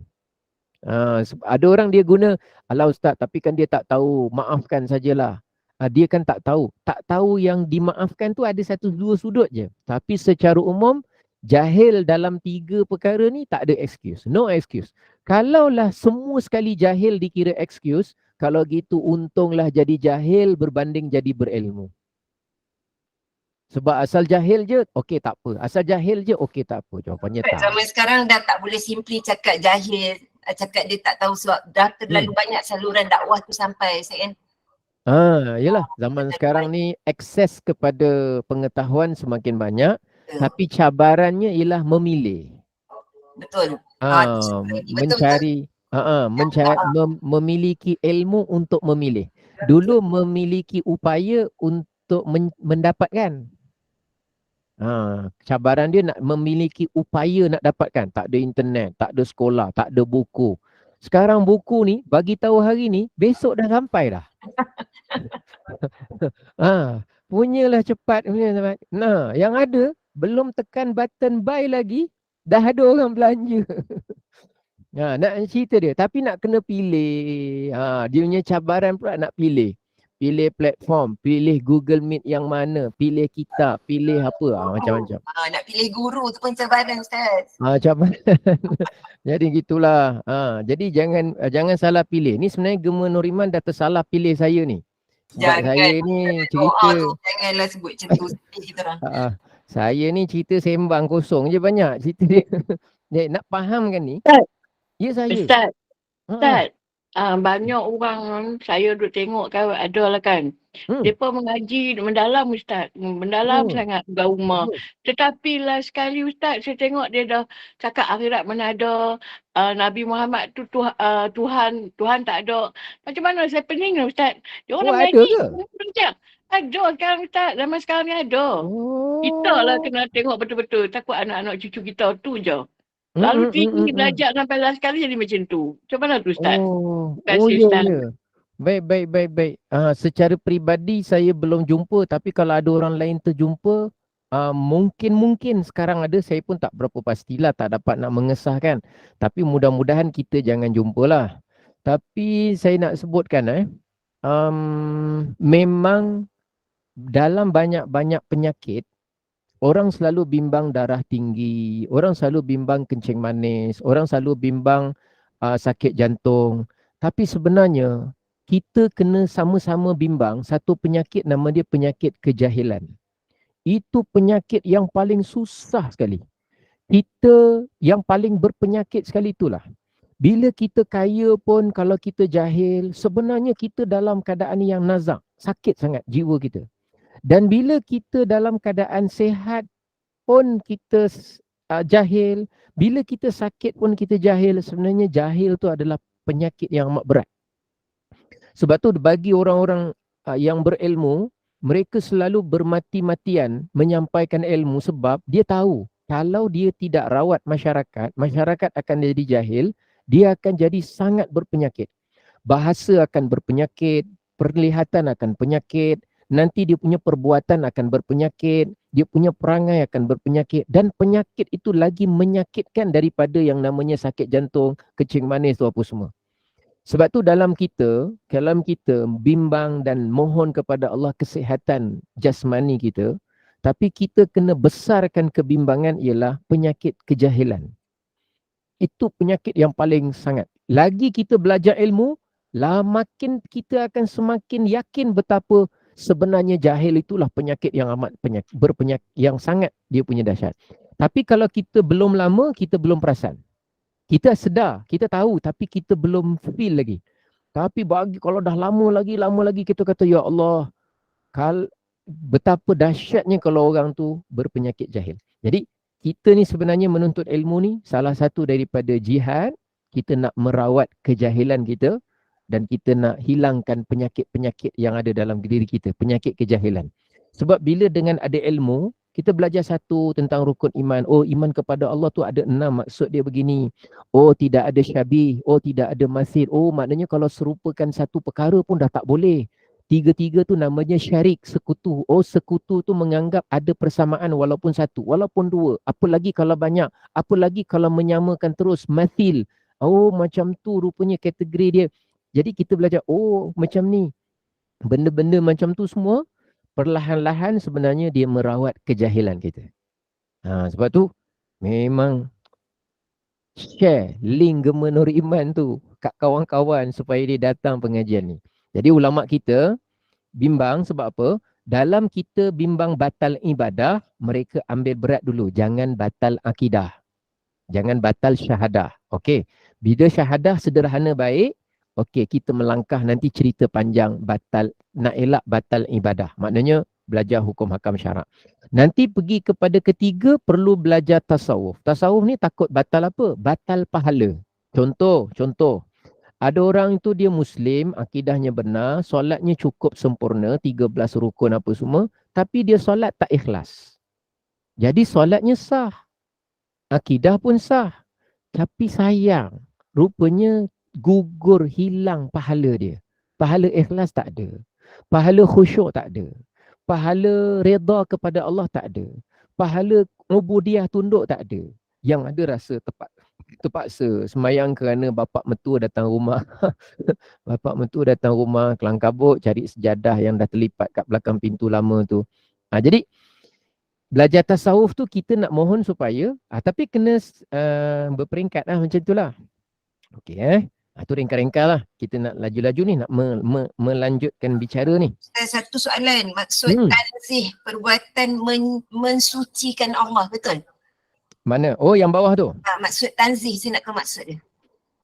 [SPEAKER 2] Ada orang dia guna, alah ustaz tapi kan dia tak tahu, maafkan sajalah. Dia kan tak tahu. Tak tahu yang dimaafkan tu ada 1-2 sudut je. Tapi secara umum, jahil dalam 3 perkara ni tak ada excuse. No excuse. Kalaulah semua sekali jahil dikira excuse, kalau gitu untunglah jadi jahil berbanding jadi berilmu. Sebab asal jahil je, okey tak apa. Asal jahil je, okey tak apa. Jawapannya tak.
[SPEAKER 3] Zaman sekarang dah tak boleh simply cakap jahil, cakap dia tak tahu sebab dah terlalu banyak saluran dakwah tu sampai. Saya kan
[SPEAKER 2] Yalah, zaman sekarang ni akses kepada pengetahuan semakin banyak, tapi cabarannya ialah memilih.
[SPEAKER 3] Betul.
[SPEAKER 2] Mencari, memiliki ilmu untuk memilih. Dulu memiliki upaya untuk mendapatkan. Cabaran dia nak memiliki upaya nak dapatkan. Tak ada internet, tak ada sekolah, tak ada buku. Sekarang buku ni bagi tahu hari ni, besok dah sampai dah. Punyalah cepat. Nah, yang ada belum tekan button buy lagi, dah ada orang belanja. Nak cerita dia, tapi nak kena pilih. Dia punya cabaran pula nak pilih. Pilih platform, pilih Google Meet yang mana, pilih kitab, pilih apa, macam-macam.
[SPEAKER 3] Nak pilih guru tu pun cabaran Ustaz.
[SPEAKER 2] Cabaran. Jadi gitulah. Jadi jangan salah pilih. Ni sebenarnya Gema Nuriman dah tersalah pilih saya ni. Sebab saya ni cerita.
[SPEAKER 3] Janganlah sebut macam tu.
[SPEAKER 2] Saya ni cerita sembang kosong je banyak cerita dia. Nak fahamkan ni.
[SPEAKER 5] Ustaz.
[SPEAKER 2] Ya saya.
[SPEAKER 5] Ustaz. banyak orang saya duk tengok kan ada lah kan. Mereka mengaji mendalam Ustaz. Mendalam sangat berumah. Tetapi lah sekali Ustaz saya tengok dia dah cakap akhirat mana ada, Nabi Muhammad tu Tuhan tak ada. Macam mana saya pening lah Ustaz. Dia orang
[SPEAKER 2] ada
[SPEAKER 5] mengaji.
[SPEAKER 2] ke?
[SPEAKER 5] Ada sekarang Ustaz. Zaman sekarang ni ada. Kita lah kena tengok betul-betul. Takut anak-anak cucu kita tu je. Lalu tinggi belajar sampai last kali jadi macam tu. Macam mana tu Ustaz? Terima kasih Ustaz.
[SPEAKER 2] Baik. Secara peribadi saya belum jumpa, tapi kalau ada orang lain terjumpa, mungkin sekarang ada, saya pun tak berapa pastilah, tak dapat nak mengesahkan. Tapi mudah-mudahan kita jangan jumpalah. Tapi saya nak sebutkan memang dalam banyak-banyak penyakit, orang selalu bimbang darah tinggi, orang selalu bimbang kencing manis, orang selalu bimbang sakit jantung. Tapi sebenarnya kita kena sama-sama bimbang satu penyakit, nama dia penyakit kejahilan. Itu penyakit yang paling susah sekali. Kita yang paling berpenyakit sekali itulah. Bila kita kaya pun kalau kita jahil, sebenarnya kita dalam keadaan yang nazak, sakit sangat jiwa kita. Dan bila kita dalam keadaan sehat pun kita jahil, bila kita sakit pun kita jahil. Sebenarnya jahil tu adalah penyakit yang amat berat. Sebab tu bagi orang-orang yang berilmu, mereka selalu bermati-matian menyampaikan ilmu sebab dia tahu kalau dia tidak rawat masyarakat, masyarakat akan jadi jahil, dia akan jadi sangat berpenyakit. Bahasa akan berpenyakit, perlihatan akan penyakit, nanti dia punya perbuatan akan berpenyakit, dia punya perangai akan berpenyakit, dan penyakit itu lagi menyakitkan daripada yang namanya sakit jantung, kencing manis tu apa semua. Sebab tu dalam kita bimbang dan mohon kepada Allah kesihatan jasmani kita, tapi kita kena besarkan kebimbangan ialah penyakit kejahilan. Itu penyakit yang paling sangat. Lagi kita belajar ilmu, makin kita akan semakin yakin betapa sebenarnya jahil itulah penyakit yang amat berpenyakit yang sangat dia punya dahsyat. Tapi kalau kita belum lama, kita belum perasan. Kita sedar, kita tahu tapi kita belum feel lagi. Tapi kalau dah lama lagi kita kata ya Allah, betapa dahsyatnya kalau orang tu berpenyakit jahil. Jadi kita ni sebenarnya menuntut ilmu ni salah satu daripada jihad, kita nak merawat kejahilan kita dan kita nak hilangkan penyakit-penyakit yang ada dalam diri kita, penyakit kejahilan. Sebab bila dengan ada ilmu, kita belajar satu tentang rukun iman. Oh, iman kepada Allah tu ada 6, maksud dia begini. Oh, tidak ada syabih. Oh, tidak ada mathil. Oh, maknanya kalau serupakan satu perkara pun dah tak boleh. Tiga-tiga tu namanya syarik, sekutu. Oh, sekutu tu menganggap ada persamaan walaupun satu, walaupun dua. Apa lagi kalau banyak? Apa lagi kalau menyamakan terus, mathil. Oh, macam tu rupanya kategori dia. Jadi kita belajar, oh macam ni. Benda-benda macam tu semua, perlahan-lahan sebenarnya dia merawat kejahilan kita. Sebab tu, memang share link Gema Nur Iman tu kat kawan-kawan supaya dia datang pengajian ni. Jadi ulama' kita bimbang sebab apa? Dalam kita bimbang batal ibadah, mereka ambil berat dulu. Jangan batal akidah. Jangan batal syahadah. Okey. Bila syahadah sederhana baik, okey, kita melangkah nanti cerita panjang nak elak batal ibadah. Maknanya belajar hukum hakam syarak. Nanti pergi kepada ketiga, perlu belajar tasawuf. Tasawuf ni takut batal apa? Batal pahala. Contoh. Ada orang itu dia Muslim, akidahnya benar, solatnya cukup sempurna, 13 rukun apa semua, tapi dia solat tak ikhlas. Jadi solatnya sah. Akidah pun sah. Tapi sayang, rupanya gugur, hilang pahala dia. Pahala ikhlas tak ada. Pahala khusyuk tak ada. Pahala reda kepada Allah tak ada. Pahala ubudiyah tunduk tak ada. Yang ada rasa terpaksa semayang kerana bapak mertua datang rumah. Bapak mertua datang rumah, kelang kabut, cari sejadah yang dah terlipat kat belakang pintu lama tu. Jadi belajar tasawuf tu kita nak mohon supaya, tapi kena berperingkat lah macam tu lah. Okey tu ringkas-ringkas lah. Kita nak laju-laju ni, nak melanjutkan bicara ni.
[SPEAKER 3] Satu soalan, maksud tanzih perbuatan mensucikan Allah, betul?
[SPEAKER 2] Mana? Oh, yang bawah tu?
[SPEAKER 3] Maksud tanzih, saya nak ke maksud dia.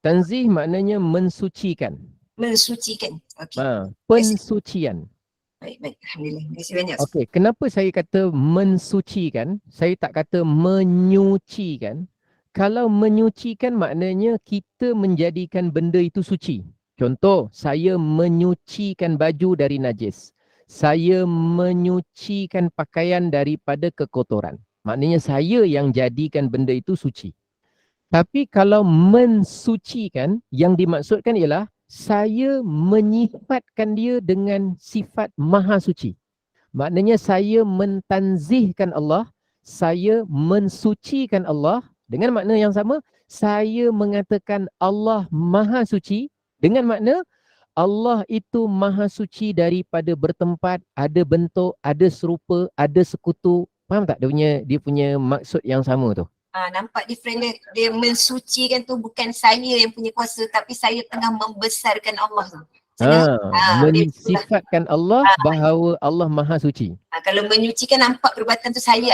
[SPEAKER 2] Tanzih maknanya mensucikan.
[SPEAKER 3] Mensucikan. Okey.
[SPEAKER 2] Pensucian.
[SPEAKER 3] Baik. Alhamdulillah. Terima kasih banyak.
[SPEAKER 2] Okey, kenapa saya kata mensucikan? Saya tak kata menyucikan. Kalau menyucikan maknanya kita menjadikan benda itu suci. Contoh, saya menyucikan baju dari najis. Saya menyucikan pakaian daripada kekotoran. Maknanya saya yang jadikan benda itu suci. Tapi kalau mensucikan, yang dimaksudkan ialah saya menyifatkan dia dengan sifat maha suci. Maknanya saya mentanzihkan Allah, saya mensucikan Allah. Dengan makna yang sama, saya mengatakan Allah maha suci dengan makna Allah itu maha suci daripada bertempat, ada bentuk, ada serupa, ada sekutu. Faham tak dia punya maksud yang sama tu?
[SPEAKER 3] Nampak different dia mensucikan tu bukan saya yang punya kuasa tapi saya tengah membesarkan Allah tu.
[SPEAKER 2] Mensifatkan Allah bahawa Allah maha suci.
[SPEAKER 3] Kalau menyucikan nampak perbuatan tu saya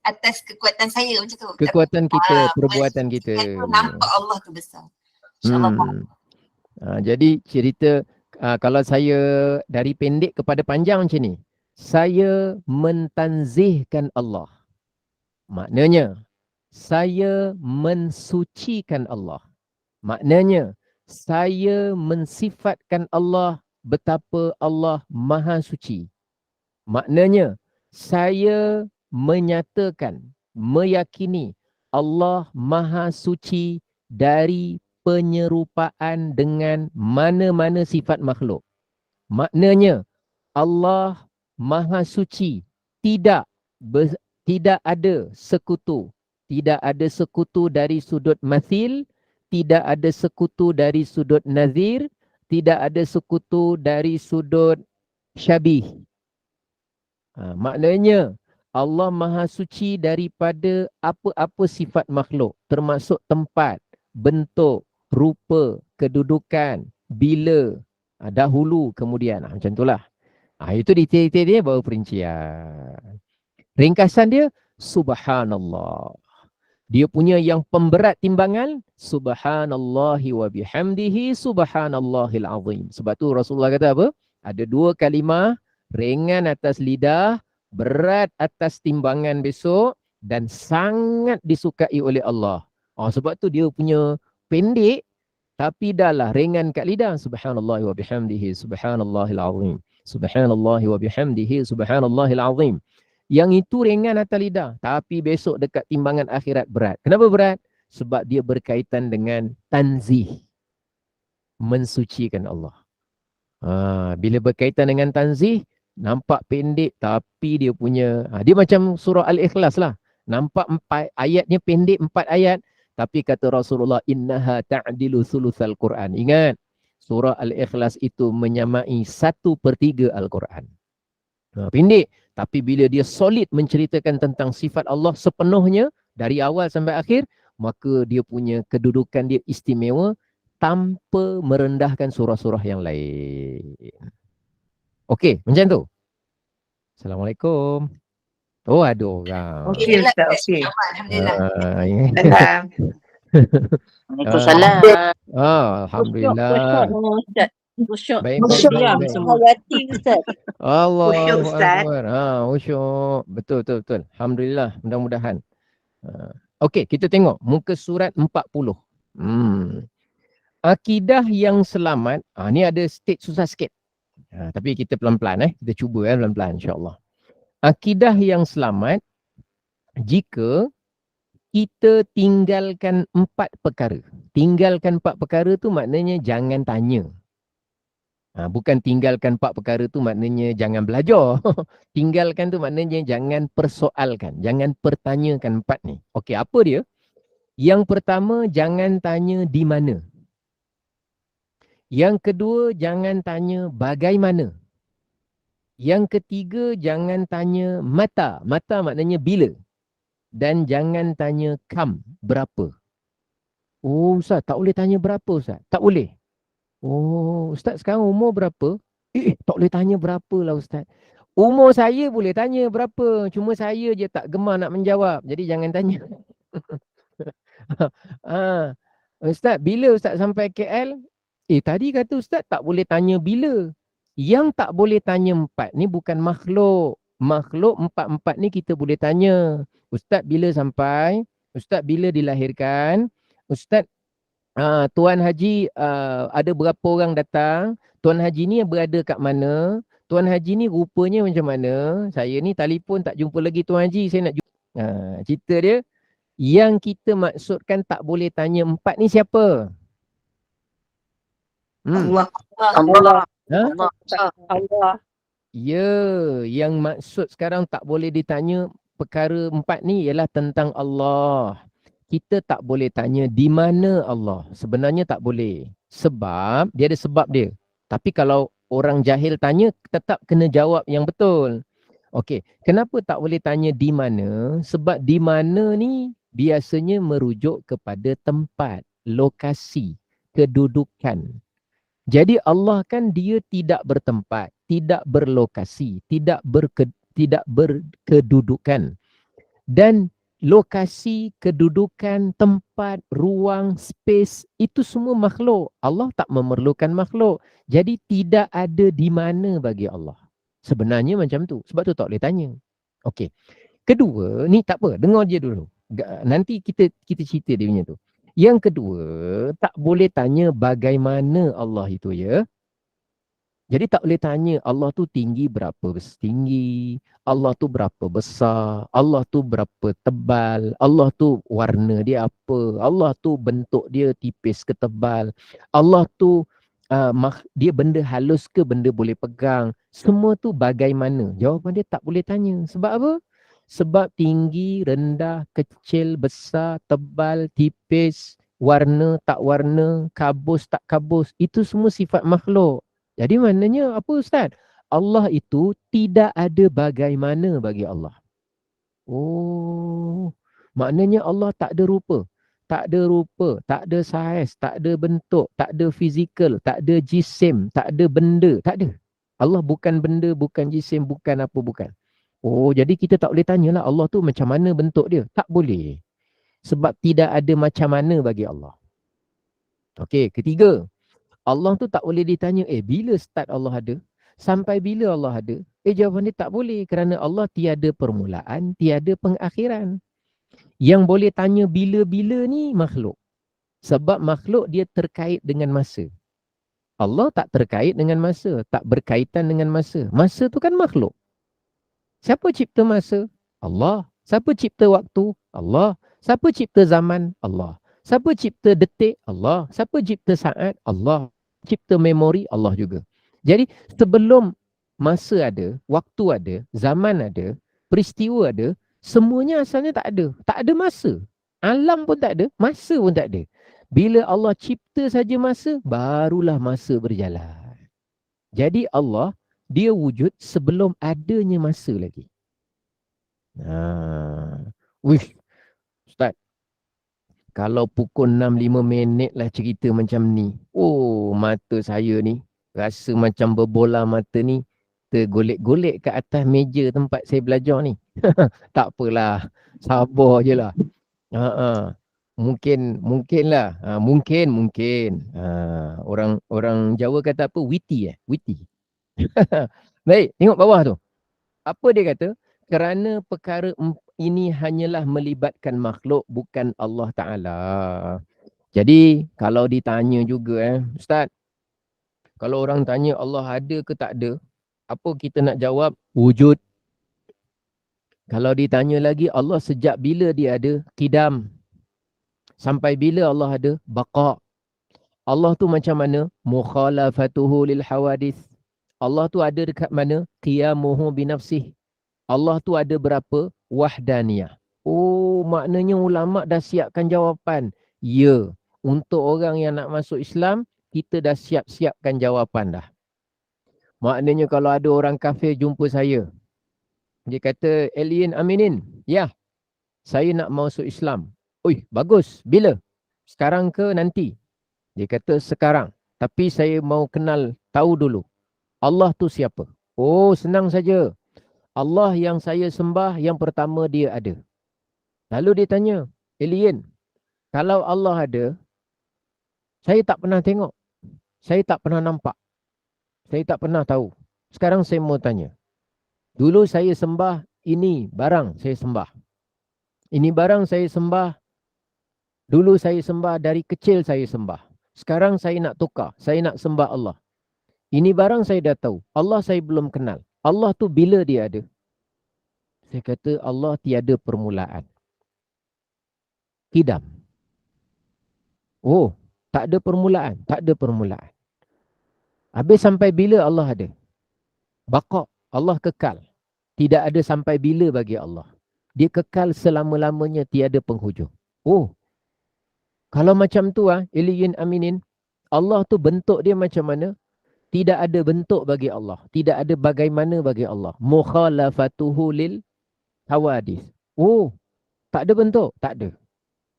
[SPEAKER 3] atas kekuatan saya macam tu.
[SPEAKER 2] Kekuatan kita, perbuatan kita.
[SPEAKER 3] Nampak Allah tu besar. InsyaAllah.
[SPEAKER 2] Jadi cerita kalau saya dari pendek kepada panjang macam ni. Saya mentanzihkan Allah. Maknanya saya mensucikan Allah. Maknanya saya mensifatkan Allah betapa Allah maha suci. Maknanya saya menyatakan, meyakini Allah maha suci dari penyerupaan dengan mana-mana sifat makhluk. Maknanya Allah maha suci, tidak ada sekutu. Tidak ada sekutu dari sudut mathil, tidak ada sekutu dari sudut nazir, tidak ada sekutu dari sudut syabih. Maknanya Allah maha suci daripada apa-apa sifat makhluk, termasuk tempat, bentuk, rupa, kedudukan, bila, dahulu, kemudian. Macam itulah. Itu detail-detail dia baru perincian. Ringkasan dia, subhanallah. Dia punya yang pemberat timbangan, subhanallahi wa bihamdihi subhanallahil azim. Sebab tu Rasulullah kata apa? Ada 2 kalimah, ringan atas lidah, berat atas timbangan besok dan sangat disukai oleh Allah. Sebab tu dia punya pendek tapi dahlah ringan kat lidah. Subhanallahi wa bihamdihi subhanallahil azim. Subhanallahi wa bihamdihi subhanallahil azim. Yang itu ringan atas lidah, tapi besok dekat timbangan akhirat berat. Kenapa berat? Sebab dia berkaitan dengan tanzih. Mensucikan Allah. Bila berkaitan dengan tanzih, nampak pendek tapi dia punya, dia macam surah Al-Ikhlas lah. Nampak 4 ayatnya pendek, 4 ayat. Tapi kata Rasulullah, innaha ta'dilu thuluthal Quran. Ingat, surah Al-Ikhlas itu menyamai 1/3 Al-Quran. Pendek. Tapi bila dia solid menceritakan tentang sifat Allah sepenuhnya dari awal sampai akhir, maka dia punya kedudukan dia istimewa tanpa merendahkan surah-surah yang lain. Okey, macam tu. Assalamualaikum. Ada orang.
[SPEAKER 7] Okey Ustaz, okey.
[SPEAKER 3] Alhamdulillah.
[SPEAKER 7] Waalaikumsalam.
[SPEAKER 2] Alhamdulillah.
[SPEAKER 5] Usyuk.
[SPEAKER 2] Baik.
[SPEAKER 4] Usyuk, Ustaz.
[SPEAKER 2] Usyuk. Betul. Alhamdulillah, mudah-mudahan. Okey, kita tengok muka surat 40. Akidah yang selamat. Ni ada stage susah sikit. Tapi kita pelan-pelan kita cuba pelan-pelan insya-Allah. Akidah yang selamat jika kita tinggalkan 4 perkara. Tinggalkan 4 perkara tu maknanya jangan tanya. Bukan tinggalkan 4 perkara tu maknanya jangan belajar. Tinggalkan tu maknanya jangan persoalkan, jangan pertanyakan 4 ni. Okey, apa dia? Yang pertama, jangan tanya di mana. Yang kedua, jangan tanya bagaimana. Yang ketiga, jangan tanya mata. Mata maknanya bila. Dan jangan tanya kam, berapa. Ustaz, tak boleh tanya berapa Ustaz? Tak boleh. Ustaz sekarang umur berapa? Tak boleh tanya berapa lah Ustaz. Umur saya boleh tanya berapa. Cuma saya je tak gemar nak menjawab. Jadi jangan tanya. Ustaz, bila Ustaz sampai KL? Tadi kata Ustaz tak boleh tanya bila. Yang tak boleh tanya 4 ni bukan makhluk. Makhluk 4-4 ni kita boleh tanya. Ustaz bila sampai? Ustaz bila dilahirkan? Ustaz, Tuan Haji ada berapa orang datang? Tuan Haji ni berada kat mana? Tuan Haji ni rupanya macam mana? Saya ni telefon tak jumpa lagi Tuan Haji. Saya nak jumpa. Cerita dia. Yang kita maksudkan tak boleh tanya 4 ni siapa?
[SPEAKER 3] Allah.
[SPEAKER 7] Allah.
[SPEAKER 2] Ha?
[SPEAKER 5] Allah.
[SPEAKER 2] Ya, yang maksud sekarang tak boleh ditanya perkara 4 ni ialah tentang Allah. Kita tak boleh tanya di mana Allah. Sebenarnya tak boleh. Sebab, dia ada sebab dia. Tapi kalau orang jahil tanya, tetap kena jawab yang betul. Okey, kenapa tak boleh tanya di mana? Sebab di mana ni biasanya merujuk kepada tempat, lokasi, kedudukan. Jadi Allah kan dia tidak bertempat, tidak berlokasi, tidak berkedudukan. Dan lokasi, kedudukan, tempat, ruang, space, itu semua makhluk. Allah tak memerlukan makhluk. Jadi tidak ada di mana bagi Allah. Sebenarnya macam tu. Sebab tu tak boleh tanya. Okey. Kedua, ni tak apa, dengar je dulu. Nanti kita cerita dia punya tu. Yang kedua, tak boleh tanya bagaimana Allah itu ya. Jadi tak boleh tanya Allah tu tinggi berapa tinggi, Allah tu berapa besar, Allah tu berapa tebal, Allah tu warna dia apa, Allah tu bentuk dia tipis ke tebal, Allah tu dia benda halus ke benda boleh pegang. Semua tu bagaimana? Jawapan dia tak boleh tanya. Sebab apa? Sebab tinggi, rendah, kecil, besar, tebal, tipis, warna, tak warna, kabus, tak kabus. Itu semua sifat makhluk. Jadi maknanya apa Ustaz? Allah itu tidak ada bagaimana bagi Allah. Oh, maknanya Allah tak ada rupa. Tak ada rupa, tak ada saiz, tak ada bentuk, tak ada fizikal, tak ada jisim, tak ada benda, tak ada. Allah bukan benda, bukan jisim, bukan apa, bukan. Oh, jadi kita tak boleh tanyalah Allah tu macam mana bentuk dia. Tak boleh. Sebab tidak ada macam mana bagi Allah. Okey, ketiga. Allah tu tak boleh ditanya, bila start Allah ada? Sampai bila Allah ada? Jawapan dia tak boleh. Kerana Allah tiada permulaan, tiada pengakhiran. Yang boleh tanya bila-bila ni makhluk. Sebab makhluk dia terkait dengan masa. Allah tak terkait dengan masa. Tak berkaitan dengan masa. Masa tu kan makhluk. Siapa cipta masa? Allah. Siapa cipta waktu? Allah. Siapa cipta zaman? Allah. Siapa cipta detik? Allah. Siapa cipta saat? Allah. Cipta memori? Allah juga. Jadi sebelum masa ada, waktu ada, zaman ada, peristiwa ada, semuanya asalnya tak ada. Tak ada masa. Alam pun tak ada, masa pun tak ada. Bila Allah cipta saja masa, barulah masa berjalan. Jadi Allah dia wujud sebelum adanya masa lagi. Wish, Ustaz. Kalau pukul 6.05 lah cerita macam ni. Oh, mata saya ni rasa macam berbola mata ni tergolek-golek ke atas meja tempat saya belajar ni. Tak apalah. Sabar je lah. Mungkin lah. Mungkin. Orang Jawa kata apa? Witty. Witty. Baik, tengok bawah tu. Apa dia kata? Kerana perkara ini hanyalah melibatkan makhluk, bukan Allah Ta'ala. Jadi, kalau ditanya juga, Ustaz, kalau orang tanya Allah ada ke tak ada, apa kita nak jawab? Wujud. Kalau ditanya lagi, Allah sejak bila dia ada? Qidam. Sampai bila Allah ada? Baqa. Allah tu macam mana? Mukhalafatuhu lil hawadith. Allah tu ada dekat mana? Qiyamuhu binafsih. Allah tu ada berapa? Wahdaniyah. Oh, maknanya ulama dah siapkan jawapan. Ya, untuk orang yang nak masuk Islam, kita dah siapkan jawapan dah. Maknanya kalau ada orang kafir jumpa saya, dia kata, alien aminin. Ya, saya nak masuk Islam. Oi, bagus. Bila? Sekarang ke nanti? Dia kata sekarang. Tapi saya mau kenal, tahu dulu. Allah tu siapa? Oh, senang saja. Allah yang saya sembah, yang pertama dia ada. Lalu dia tanya, alien, kalau Allah ada, Saya tak pernah tengok. Saya tak pernah nampak. Saya tak pernah tahu. Sekarang saya mau tanya. Dulu saya sembah ini barang saya sembah. Ini barang saya sembah. Dulu saya sembah dari kecil saya sembah. Sekarang saya nak tukar. Saya nak sembah Allah. Ini barang saya dah tahu. Allah saya belum kenal. Allah tu bila dia ada? Saya kata Allah tiada permulaan. Kidam. Oh, tak ada permulaan. Tak ada permulaan. Habis sampai bila Allah ada? Baqa'. Allah kekal. Tidak ada sampai bila bagi Allah. Dia kekal selama-lamanya tiada penghujung. Oh, kalau macam tu Iliyin Aminin, Allah tu bentuk dia macam mana? Tidak ada bentuk bagi Allah. Tidak ada bagaimana bagi Allah. Mukhalafatuhu lil hawadis. Oh, tak ada bentuk? Tak ada.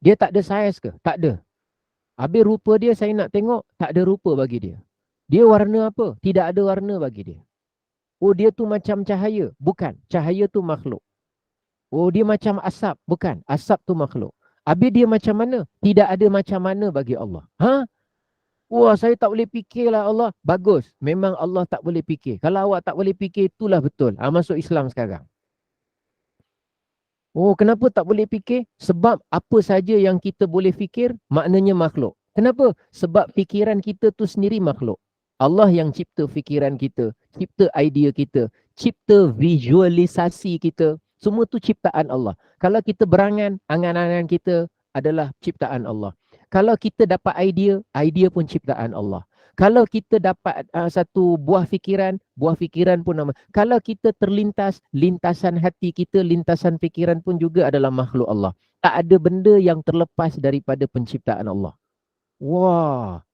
[SPEAKER 2] Dia tak ada saiz ke? Tak ada. Habis rupa dia saya nak tengok, tak ada rupa bagi dia. Dia warna apa? Tidak ada warna bagi dia. Oh, dia tu macam cahaya. Bukan. Cahaya tu makhluk. Oh, dia macam asap. Bukan. Asap tu makhluk. Habis dia macam mana? Tidak ada macam mana bagi Allah. Wah, saya tak boleh fikirlah Allah. Bagus. Memang Allah tak boleh fikir. Kalau awak tak boleh fikir, itulah betul. Masuk Islam sekarang. Oh, kenapa tak boleh fikir? Sebab apa saja yang kita boleh fikir, maknanya makhluk. Kenapa? Sebab fikiran kita tu sendiri makhluk. Allah yang cipta fikiran kita, cipta idea kita, cipta visualisasi kita. Semua tu ciptaan Allah. Kalau kita berangan, angan-angan kita adalah ciptaan Allah. Kalau kita dapat idea, idea pun ciptaan Allah. Kalau kita dapat satu buah fikiran pun nama. Kalau kita terlintas, lintasan hati kita, lintasan fikiran pun juga adalah makhluk Allah. Tak ada benda yang terlepas daripada penciptaan Allah. Wah,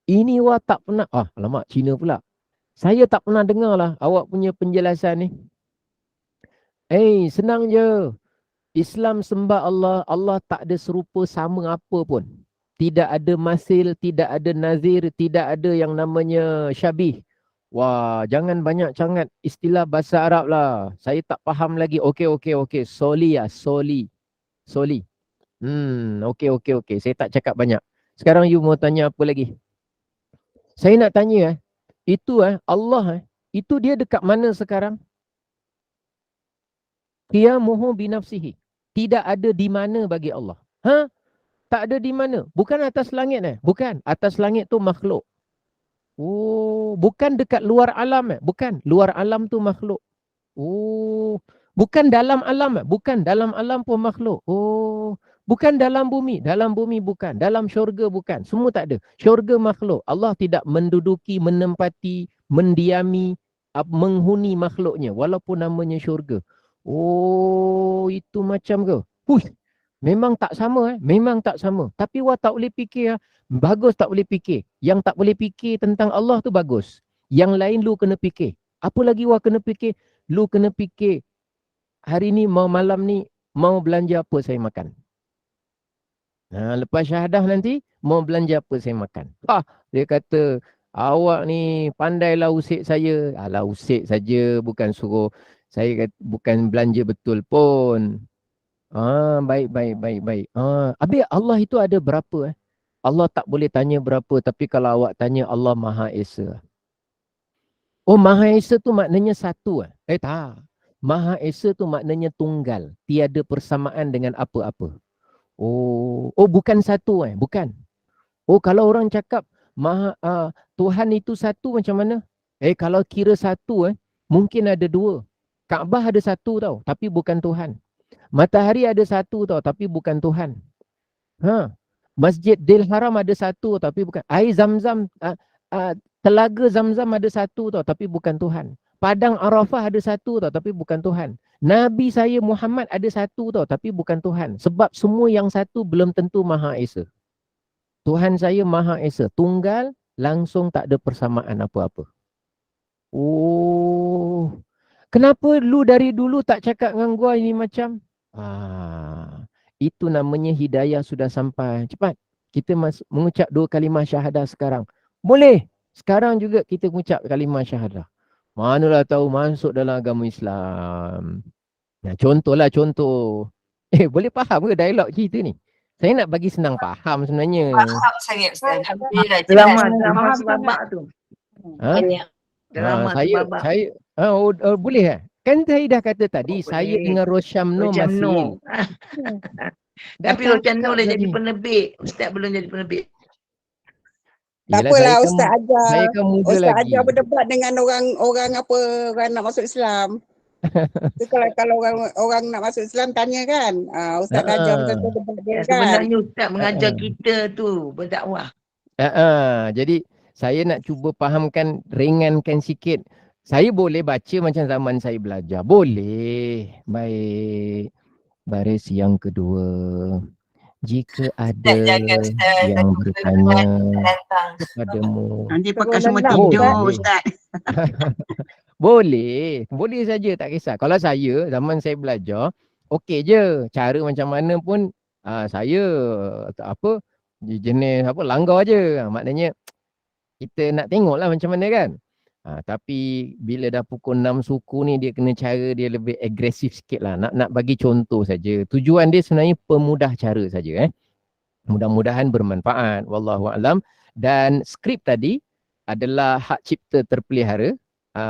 [SPEAKER 2] ini tak pernah. Alamak, Cina pula. Saya tak pernah dengar lah awak punya penjelasan ni. Senang je. Islam sembah Allah, Allah tak ada serupa sama apa pun. Tidak ada masil, tidak ada nazir, tidak ada yang namanya syabih. Wah, jangan banyak sangat istilah bahasa Arab lah. Saya tak faham lagi. Okey. Soli. Okey. Saya tak cakap banyak. Sekarang you mau tanya apa lagi? Saya nak tanya itu Allah itu dia dekat mana sekarang? Qiyamuhu binafsihi. Tidak ada di mana bagi Allah. Tak ada di mana. Bukan atas langit Bukan. Atas langit tu makhluk. Oh, bukan dekat luar alam Bukan. Luar alam tu makhluk. Oh, bukan dalam alam Bukan. Dalam alam pun makhluk. Oh, bukan dalam bumi. Dalam bumi bukan. Dalam syurga bukan. Semua tak ada. Syurga makhluk. Allah tidak menduduki, menempati, mendiami, menghuni makhluknya. Walaupun namanya syurga. Oh, itu macam ke? Memang tak sama Memang tak sama. Tapi wah tak boleh fikir bagus tak boleh fikir. Yang tak boleh fikir tentang Allah tu bagus. Yang lain lu kena fikir. Apa lagi wah kena fikir? Lu kena fikir hari ni malam ni mau belanja apa saya makan. Lepas syahadah nanti mau belanja apa saya makan. Dia kata awak ni pandailah usik saya. Alah usik saja, bukan suruh saya kata, bukan belanja betul pun. Baik. Habis Allah itu ada berapa Allah tak boleh tanya berapa, tapi kalau awak tanya Allah Maha Esa. Oh, Maha Esa tu maknanya satu tak. Maha Esa tu maknanya tunggal, tiada persamaan dengan apa-apa. Oh, bukan satu bukan. Oh, kalau orang cakap Tuhan itu satu macam mana? Kalau kira satu mungkin ada dua. Kaabah ada satu tau, tapi bukan Tuhan. Matahari ada satu tau, tapi bukan Tuhan. Masjid Haram ada satu tapi bukan. Air Zamzam, telaga Zamzam ada satu tau, tapi bukan Tuhan. Padang Arafah ada satu tau, tapi bukan Tuhan. Nabi saya Muhammad ada satu tau, tapi bukan Tuhan. Sebab semua yang satu belum tentu Maha Esa. Tuhan saya Maha Esa, tunggal, langsung tak ada persamaan apa-apa. Oh, kenapa lu dari dulu tak cakap dengan gua ini macam? Itu namanya hidayah sudah sampai. Cepat. Kita mengucap 2 kalimah syahadah sekarang. Boleh. Sekarang juga kita mengucap kalimah syahadah. Manalah tahu masuk dalam agama Islam. Contoh. Boleh faham ke dialog kita ni? Saya nak bagi senang faham sebenarnya.
[SPEAKER 3] Faham sangat Ustaz. Alhamdulillah.
[SPEAKER 7] Drama sebabak tu.
[SPEAKER 2] Ha?
[SPEAKER 7] Drama sebabak.
[SPEAKER 2] Boleh kan? Kan saya dah kata tadi, saya
[SPEAKER 7] boleh.
[SPEAKER 2] dengan Rosyamno
[SPEAKER 7] Macam
[SPEAKER 2] masih.
[SPEAKER 7] no. Tapi Rosyamno dah
[SPEAKER 2] tadi.
[SPEAKER 7] jadi penerbit. Ustaz belum jadi penerbit.
[SPEAKER 1] Tak
[SPEAKER 2] Yelah,
[SPEAKER 1] apalah
[SPEAKER 2] saya
[SPEAKER 1] Ustaz
[SPEAKER 2] kan,
[SPEAKER 1] ajar.
[SPEAKER 2] saya kan muda
[SPEAKER 1] Ustaz
[SPEAKER 2] lagi.
[SPEAKER 1] ajar berdebat dengan orang nak masuk Islam. Tu kalau orang nak masuk Islam tanya kan. Ustaz ajar betul-betul debat dia kan.
[SPEAKER 7] Sebenarnya Ustaz mengajar kita tu berdakwah.
[SPEAKER 2] Jadi saya nak cuba fahamkan, ringankan sikit. Saya boleh baca macam zaman saya belajar. Boleh. Baik. Baris yang kedua. Jika ada yang bertanya kepadamu.
[SPEAKER 7] Nanti pakai semua
[SPEAKER 1] Boleh.
[SPEAKER 7] tidur Ustaz.
[SPEAKER 2] Boleh saja, tak kisah. Kalau saya, zaman saya belajar, okey je. Cara macam mana pun saya jenis langgar je. Maknanya kita nak tengoklah macam mana kan. Tapi bila dah pukul 6 suku ni, dia kena cara dia lebih agresif sikit lah. Nak bagi contoh saja. Tujuan dia sebenarnya pemudah cara saja. Mudah-mudahan bermanfaat. Wallahualam. Dan skrip tadi adalah hak cipta terpelihara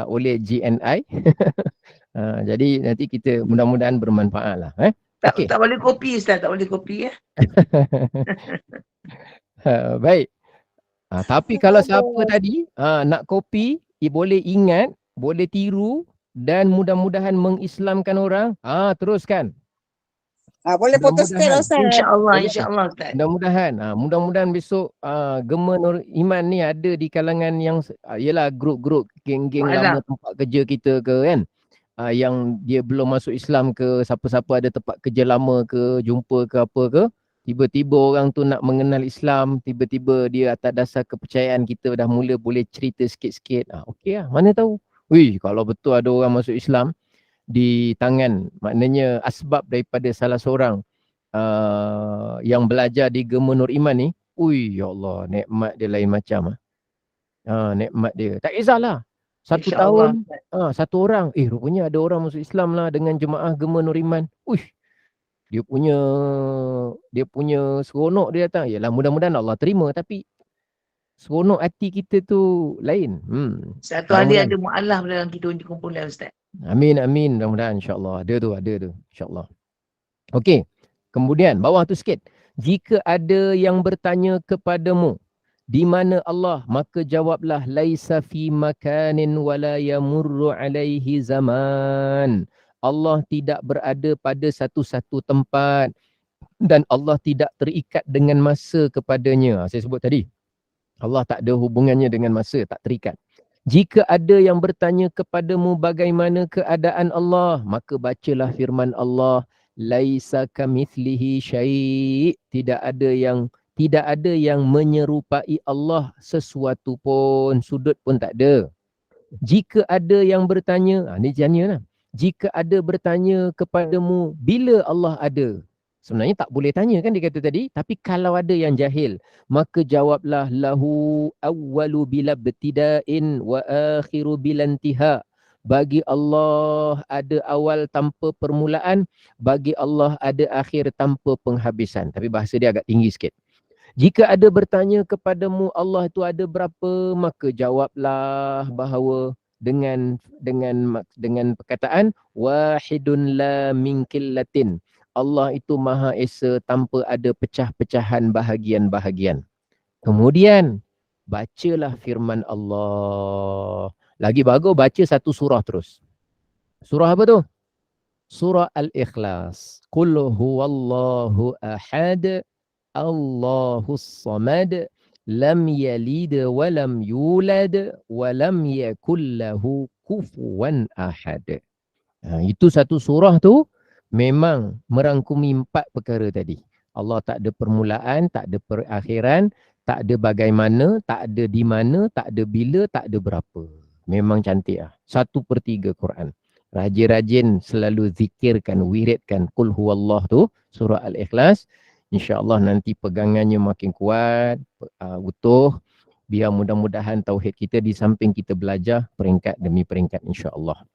[SPEAKER 2] oleh GNI. Jadi nanti kita mudah-mudahan bermanfaat lah.
[SPEAKER 7] Tak boleh kopi Ustaz, tak boleh kopi ya.
[SPEAKER 2] Baik. Tapi kalau siapa tadi nak kopi, boleh ingat, boleh tiru dan mudah-mudahan mengislamkan orang, teruskan.
[SPEAKER 1] Boleh foto sikit lah Ustaz.
[SPEAKER 7] InsyaAllah Ustaz.
[SPEAKER 2] Mudah-mudahan besok Gema Nur Iman ni ada di kalangan yang ialah grup-grup geng-geng lama tempat kerja kita ke kan. Yang dia belum masuk Islam ke, siapa-siapa ada tempat kerja lama ke, jumpa ke apa ke, tiba-tiba orang tu nak mengenal Islam, tiba-tiba dia atas dasar kepercayaan kita dah mula boleh cerita sikit-sikit. Okey lah, mana tahu. Kalau betul ada orang masuk Islam di tangan, maknanya asbab daripada salah seorang yang belajar di Gema Nur Iman ni, ya Allah, nikmat dia lain macam. Nikmat dia. Tak kisahlah. Satu tahun, satu orang, rupanya ada orang masuk Islam lah dengan jemaah Gema Nur Iman. Dia punya seronok dia datang. Yalah, mudah-mudahan Allah terima, tapi seronok hati kita tu lain.
[SPEAKER 7] Satu hari ada mu'alaf dalam kita untuk kumpulan Ustaz.
[SPEAKER 2] Amin. Mudah-mudahan insyaAllah. Ada tu. InsyaAllah. Okey. Kemudian bawah tu sikit. Jika ada yang bertanya kepadamu, di mana Allah, maka jawablah, laisa fi makanin wala yamurru alaihi zaman. Allah tidak berada pada satu-satu tempat dan Allah tidak terikat dengan masa kepadanya. Saya sebut tadi, Allah tak ada hubungannya dengan masa, tak terikat. Jika ada yang bertanya kepadamu bagaimana keadaan Allah, maka bacalah firman Allah, laisa kamithlihi syai'. Tidak ada yang menyerupai Allah sesuatu pun, sudut pun tak ada. Jika ada yang bertanya, ni tanya lah. Jika ada bertanya kepadamu, bila Allah ada? Sebenarnya tak boleh tanya kan dia kata tadi. Tapi kalau ada yang jahil, maka jawablah, lahu awwalu bila betida'in wa akhiru bilantiha. Bagi Allah ada awal tanpa permulaan, bagi Allah ada akhir tanpa penghabisan. Tapi bahasa dia agak tinggi sikit. Jika ada bertanya kepadamu Allah itu ada berapa, maka jawablah bahawa dengan perkataan wahidun la min killatin. Allah itu Maha Esa tanpa ada pecah-pecahan bahagian-bahagian. Kemudian bacalah firman Allah. Lagi bagus baca satu surah terus. Surah apa tu? Surah Al-Ikhlas. Qul huwallahu ahad, Allahus samad, lam yalid wa lam yulad wa lam yakul lahu kufuwan ahad. Itu satu surah tu memang merangkumi 4 perkara tadi. Allah tak ada permulaan, tak ada perakhiran, tak ada bagaimana, tak ada di mana, tak ada bila, tak ada berapa. Memang cantik lah. 1/3 Quran. Rajin-rajin selalu zikirkan, wiridkan Qul huwallah tu, surah Al-Ikhlas. InsyaAllah nanti pegangannya makin kuat, utuh. Biar mudah-mudahan tauhid kita di samping kita belajar peringkat demi peringkat insyaAllah.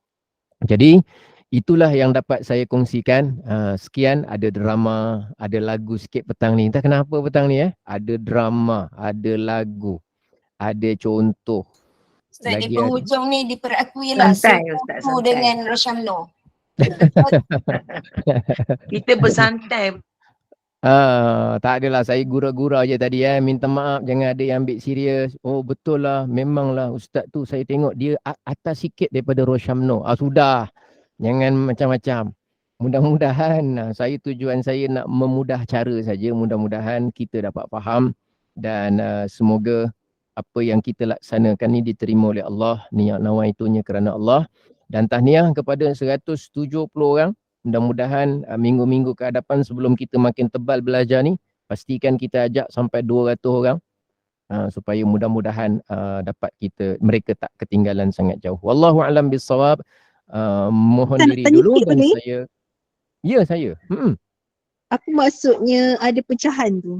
[SPEAKER 2] Jadi itulah yang dapat saya kongsikan. Sekian, ada drama, ada lagu sikit petang ni. Entah kenapa petang ni ada drama, ada lagu, ada contoh.
[SPEAKER 3] Ustaz, di
[SPEAKER 2] Lagi ada.
[SPEAKER 3] penghujung ni diperakuilah
[SPEAKER 7] Santai, Ustaz,
[SPEAKER 3] sesuatu
[SPEAKER 7] santai.
[SPEAKER 3] dengan Rosyamno.
[SPEAKER 7] Kita bersantai.
[SPEAKER 2] Tak adalah, saya gurau-gurau je tadi minta maaf, jangan ada yang ambil serius. Oh betul lah, memanglah ustaz tu saya tengok dia atas sikit daripada Rosyamno. Sudah, jangan macam-macam. Mudah-mudahan tujuan saya nak memudah cara saja, mudah-mudahan kita dapat faham dan semoga apa yang kita laksanakan ni diterima oleh Allah, niat nawaitunya kerana Allah. Dan tahniah kepada 170 orang. Mudah-mudahan minggu-minggu ke hadapan sebelum kita makin tebal belajar ni, pastikan kita ajak sampai 200 orang supaya mudah-mudahan dapat mereka tak ketinggalan sangat jauh. Wallahu a'lam bissawab. Mohon diri dulu dan saya. Ya, saya.
[SPEAKER 4] Apa maksudnya ada pecahan tu?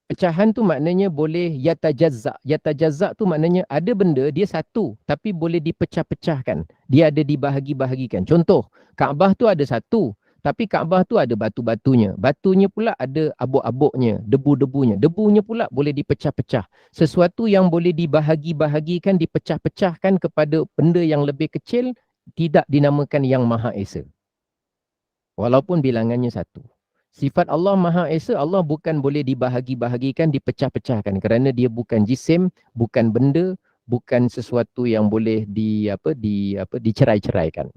[SPEAKER 2] Pecahan tu maknanya boleh yatajazza'. Yatajazza' tu maknanya ada benda dia satu tapi boleh dipecah-pecahkan. Dia ada dibahagi-bahagikan. Contoh, Kaabah tu ada satu tapi Kaabah tu ada batu-batunya. Batunya pula ada abuk-abuknya, debu-debunya. Debunya pula boleh dipecah-pecah. Sesuatu yang boleh dibahagi-bahagikan, dipecah-pecahkan kepada benda yang lebih kecil tidak dinamakan yang Maha Esa. Walaupun bilangannya satu. Sifat Allah Maha Esa, Allah bukan boleh dibahagi-bahagikan, dipecah-pecahkan kerana dia bukan jisim, bukan benda, bukan sesuatu yang boleh dicerai-ceraikan.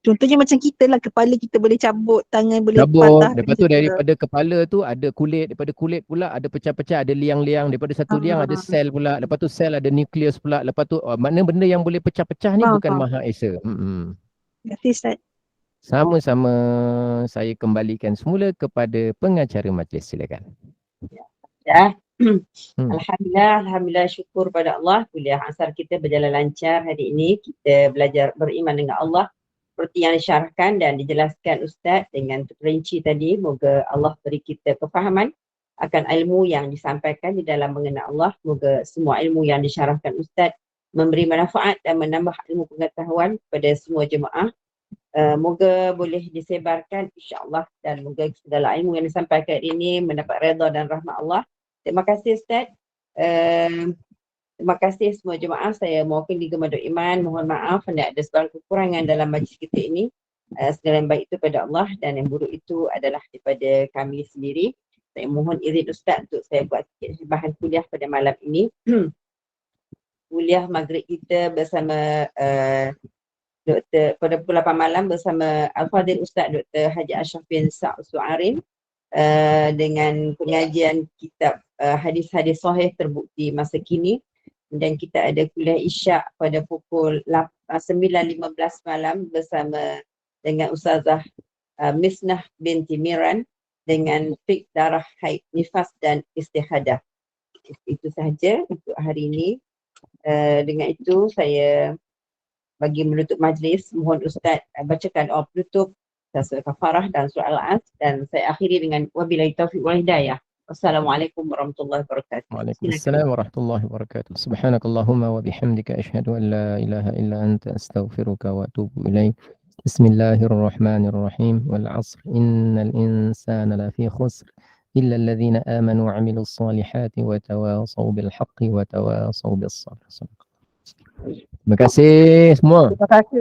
[SPEAKER 4] Contohnya macam kita lah, kepala kita boleh cabut, tangan boleh
[SPEAKER 2] cabut,
[SPEAKER 4] patah.
[SPEAKER 2] lepas tu daripada kepala tu ada kulit, daripada kulit pula ada pecah-pecah, ada liang-liang, daripada satu liang ada sel pula, lepas tu sel ada nukleus pula, lepas tu mana benda yang boleh pecah-pecah ni bukan Maha Esa.
[SPEAKER 4] Berarti Ustaz.
[SPEAKER 2] Sama-sama, saya kembalikan semula kepada pengacara majlis, silakan.
[SPEAKER 1] Alhamdulillah, syukur pada Allah. Kuliah asar kita berjalan lancar hari ini. Kita belajar beriman dengan Allah seperti yang disyarahkan dan dijelaskan Ustaz dengan terperinci tadi. Moga Allah beri kita kefahaman akan ilmu yang disampaikan di dalam mengenal Allah. Moga semua ilmu yang disyarahkan Ustaz memberi manfaat dan menambah ilmu pengetahuan kepada semua jemaah. Moga boleh disebarkan insya-Allah dan moga segala ilmu yang disampaikan ini mendapat redha dan rahmat Allah. Terima kasih Ustaz. Terima kasih semua jemaah. Saya mewakili Gemah Iman, mohon maaf kerana ada sebarang kekurangan dalam majlis kita ini. Segala yang baik itu pada Allah dan yang buruk itu adalah daripada kami sendiri. Saya mohon izin Ustaz untuk saya buat sikit bahan kuliah pada malam ini. Kuliah maghrib kita bersama Dr. pada pukul 8 malam bersama Al-Fadhil Ustaz Dr. Haji Ashraf bin Sa'ud Su'arim dengan pengajian kitab hadis-hadis sahih terbukti masa kini, dan kita ada kuliah Isyak pada pukul 9.15 malam bersama dengan Ustazah Misnah binti Miran dengan fiqh darah haid, nifas dan istihadah. Itu sahaja untuk hari ini. Dengan itu saya bagi menutup majlis, mohon Ustaz bacakan doa penutup, surah kafarah dan surah Al-As, dan saya akhiri dengan wabillahi taufiq wal hidayah. Wassalamualaikum warahmatullahi wabarakatuh.
[SPEAKER 2] Waalaikumsalam warahmatullahi wabarakatuh. Subhanakallahumma wa bihamdika asyhadu an la ilaha illa anta astaghfiruka wa atubu ilaik. Bismillahirrahmanirrahim. Wal 'asr innal insana lafi khusr illa alladhina amanu wa 'amilus solihati wa tawasaw bil haqqi wa tawasaw bis sabr. Terima kasih semua.
[SPEAKER 1] Terima kasih.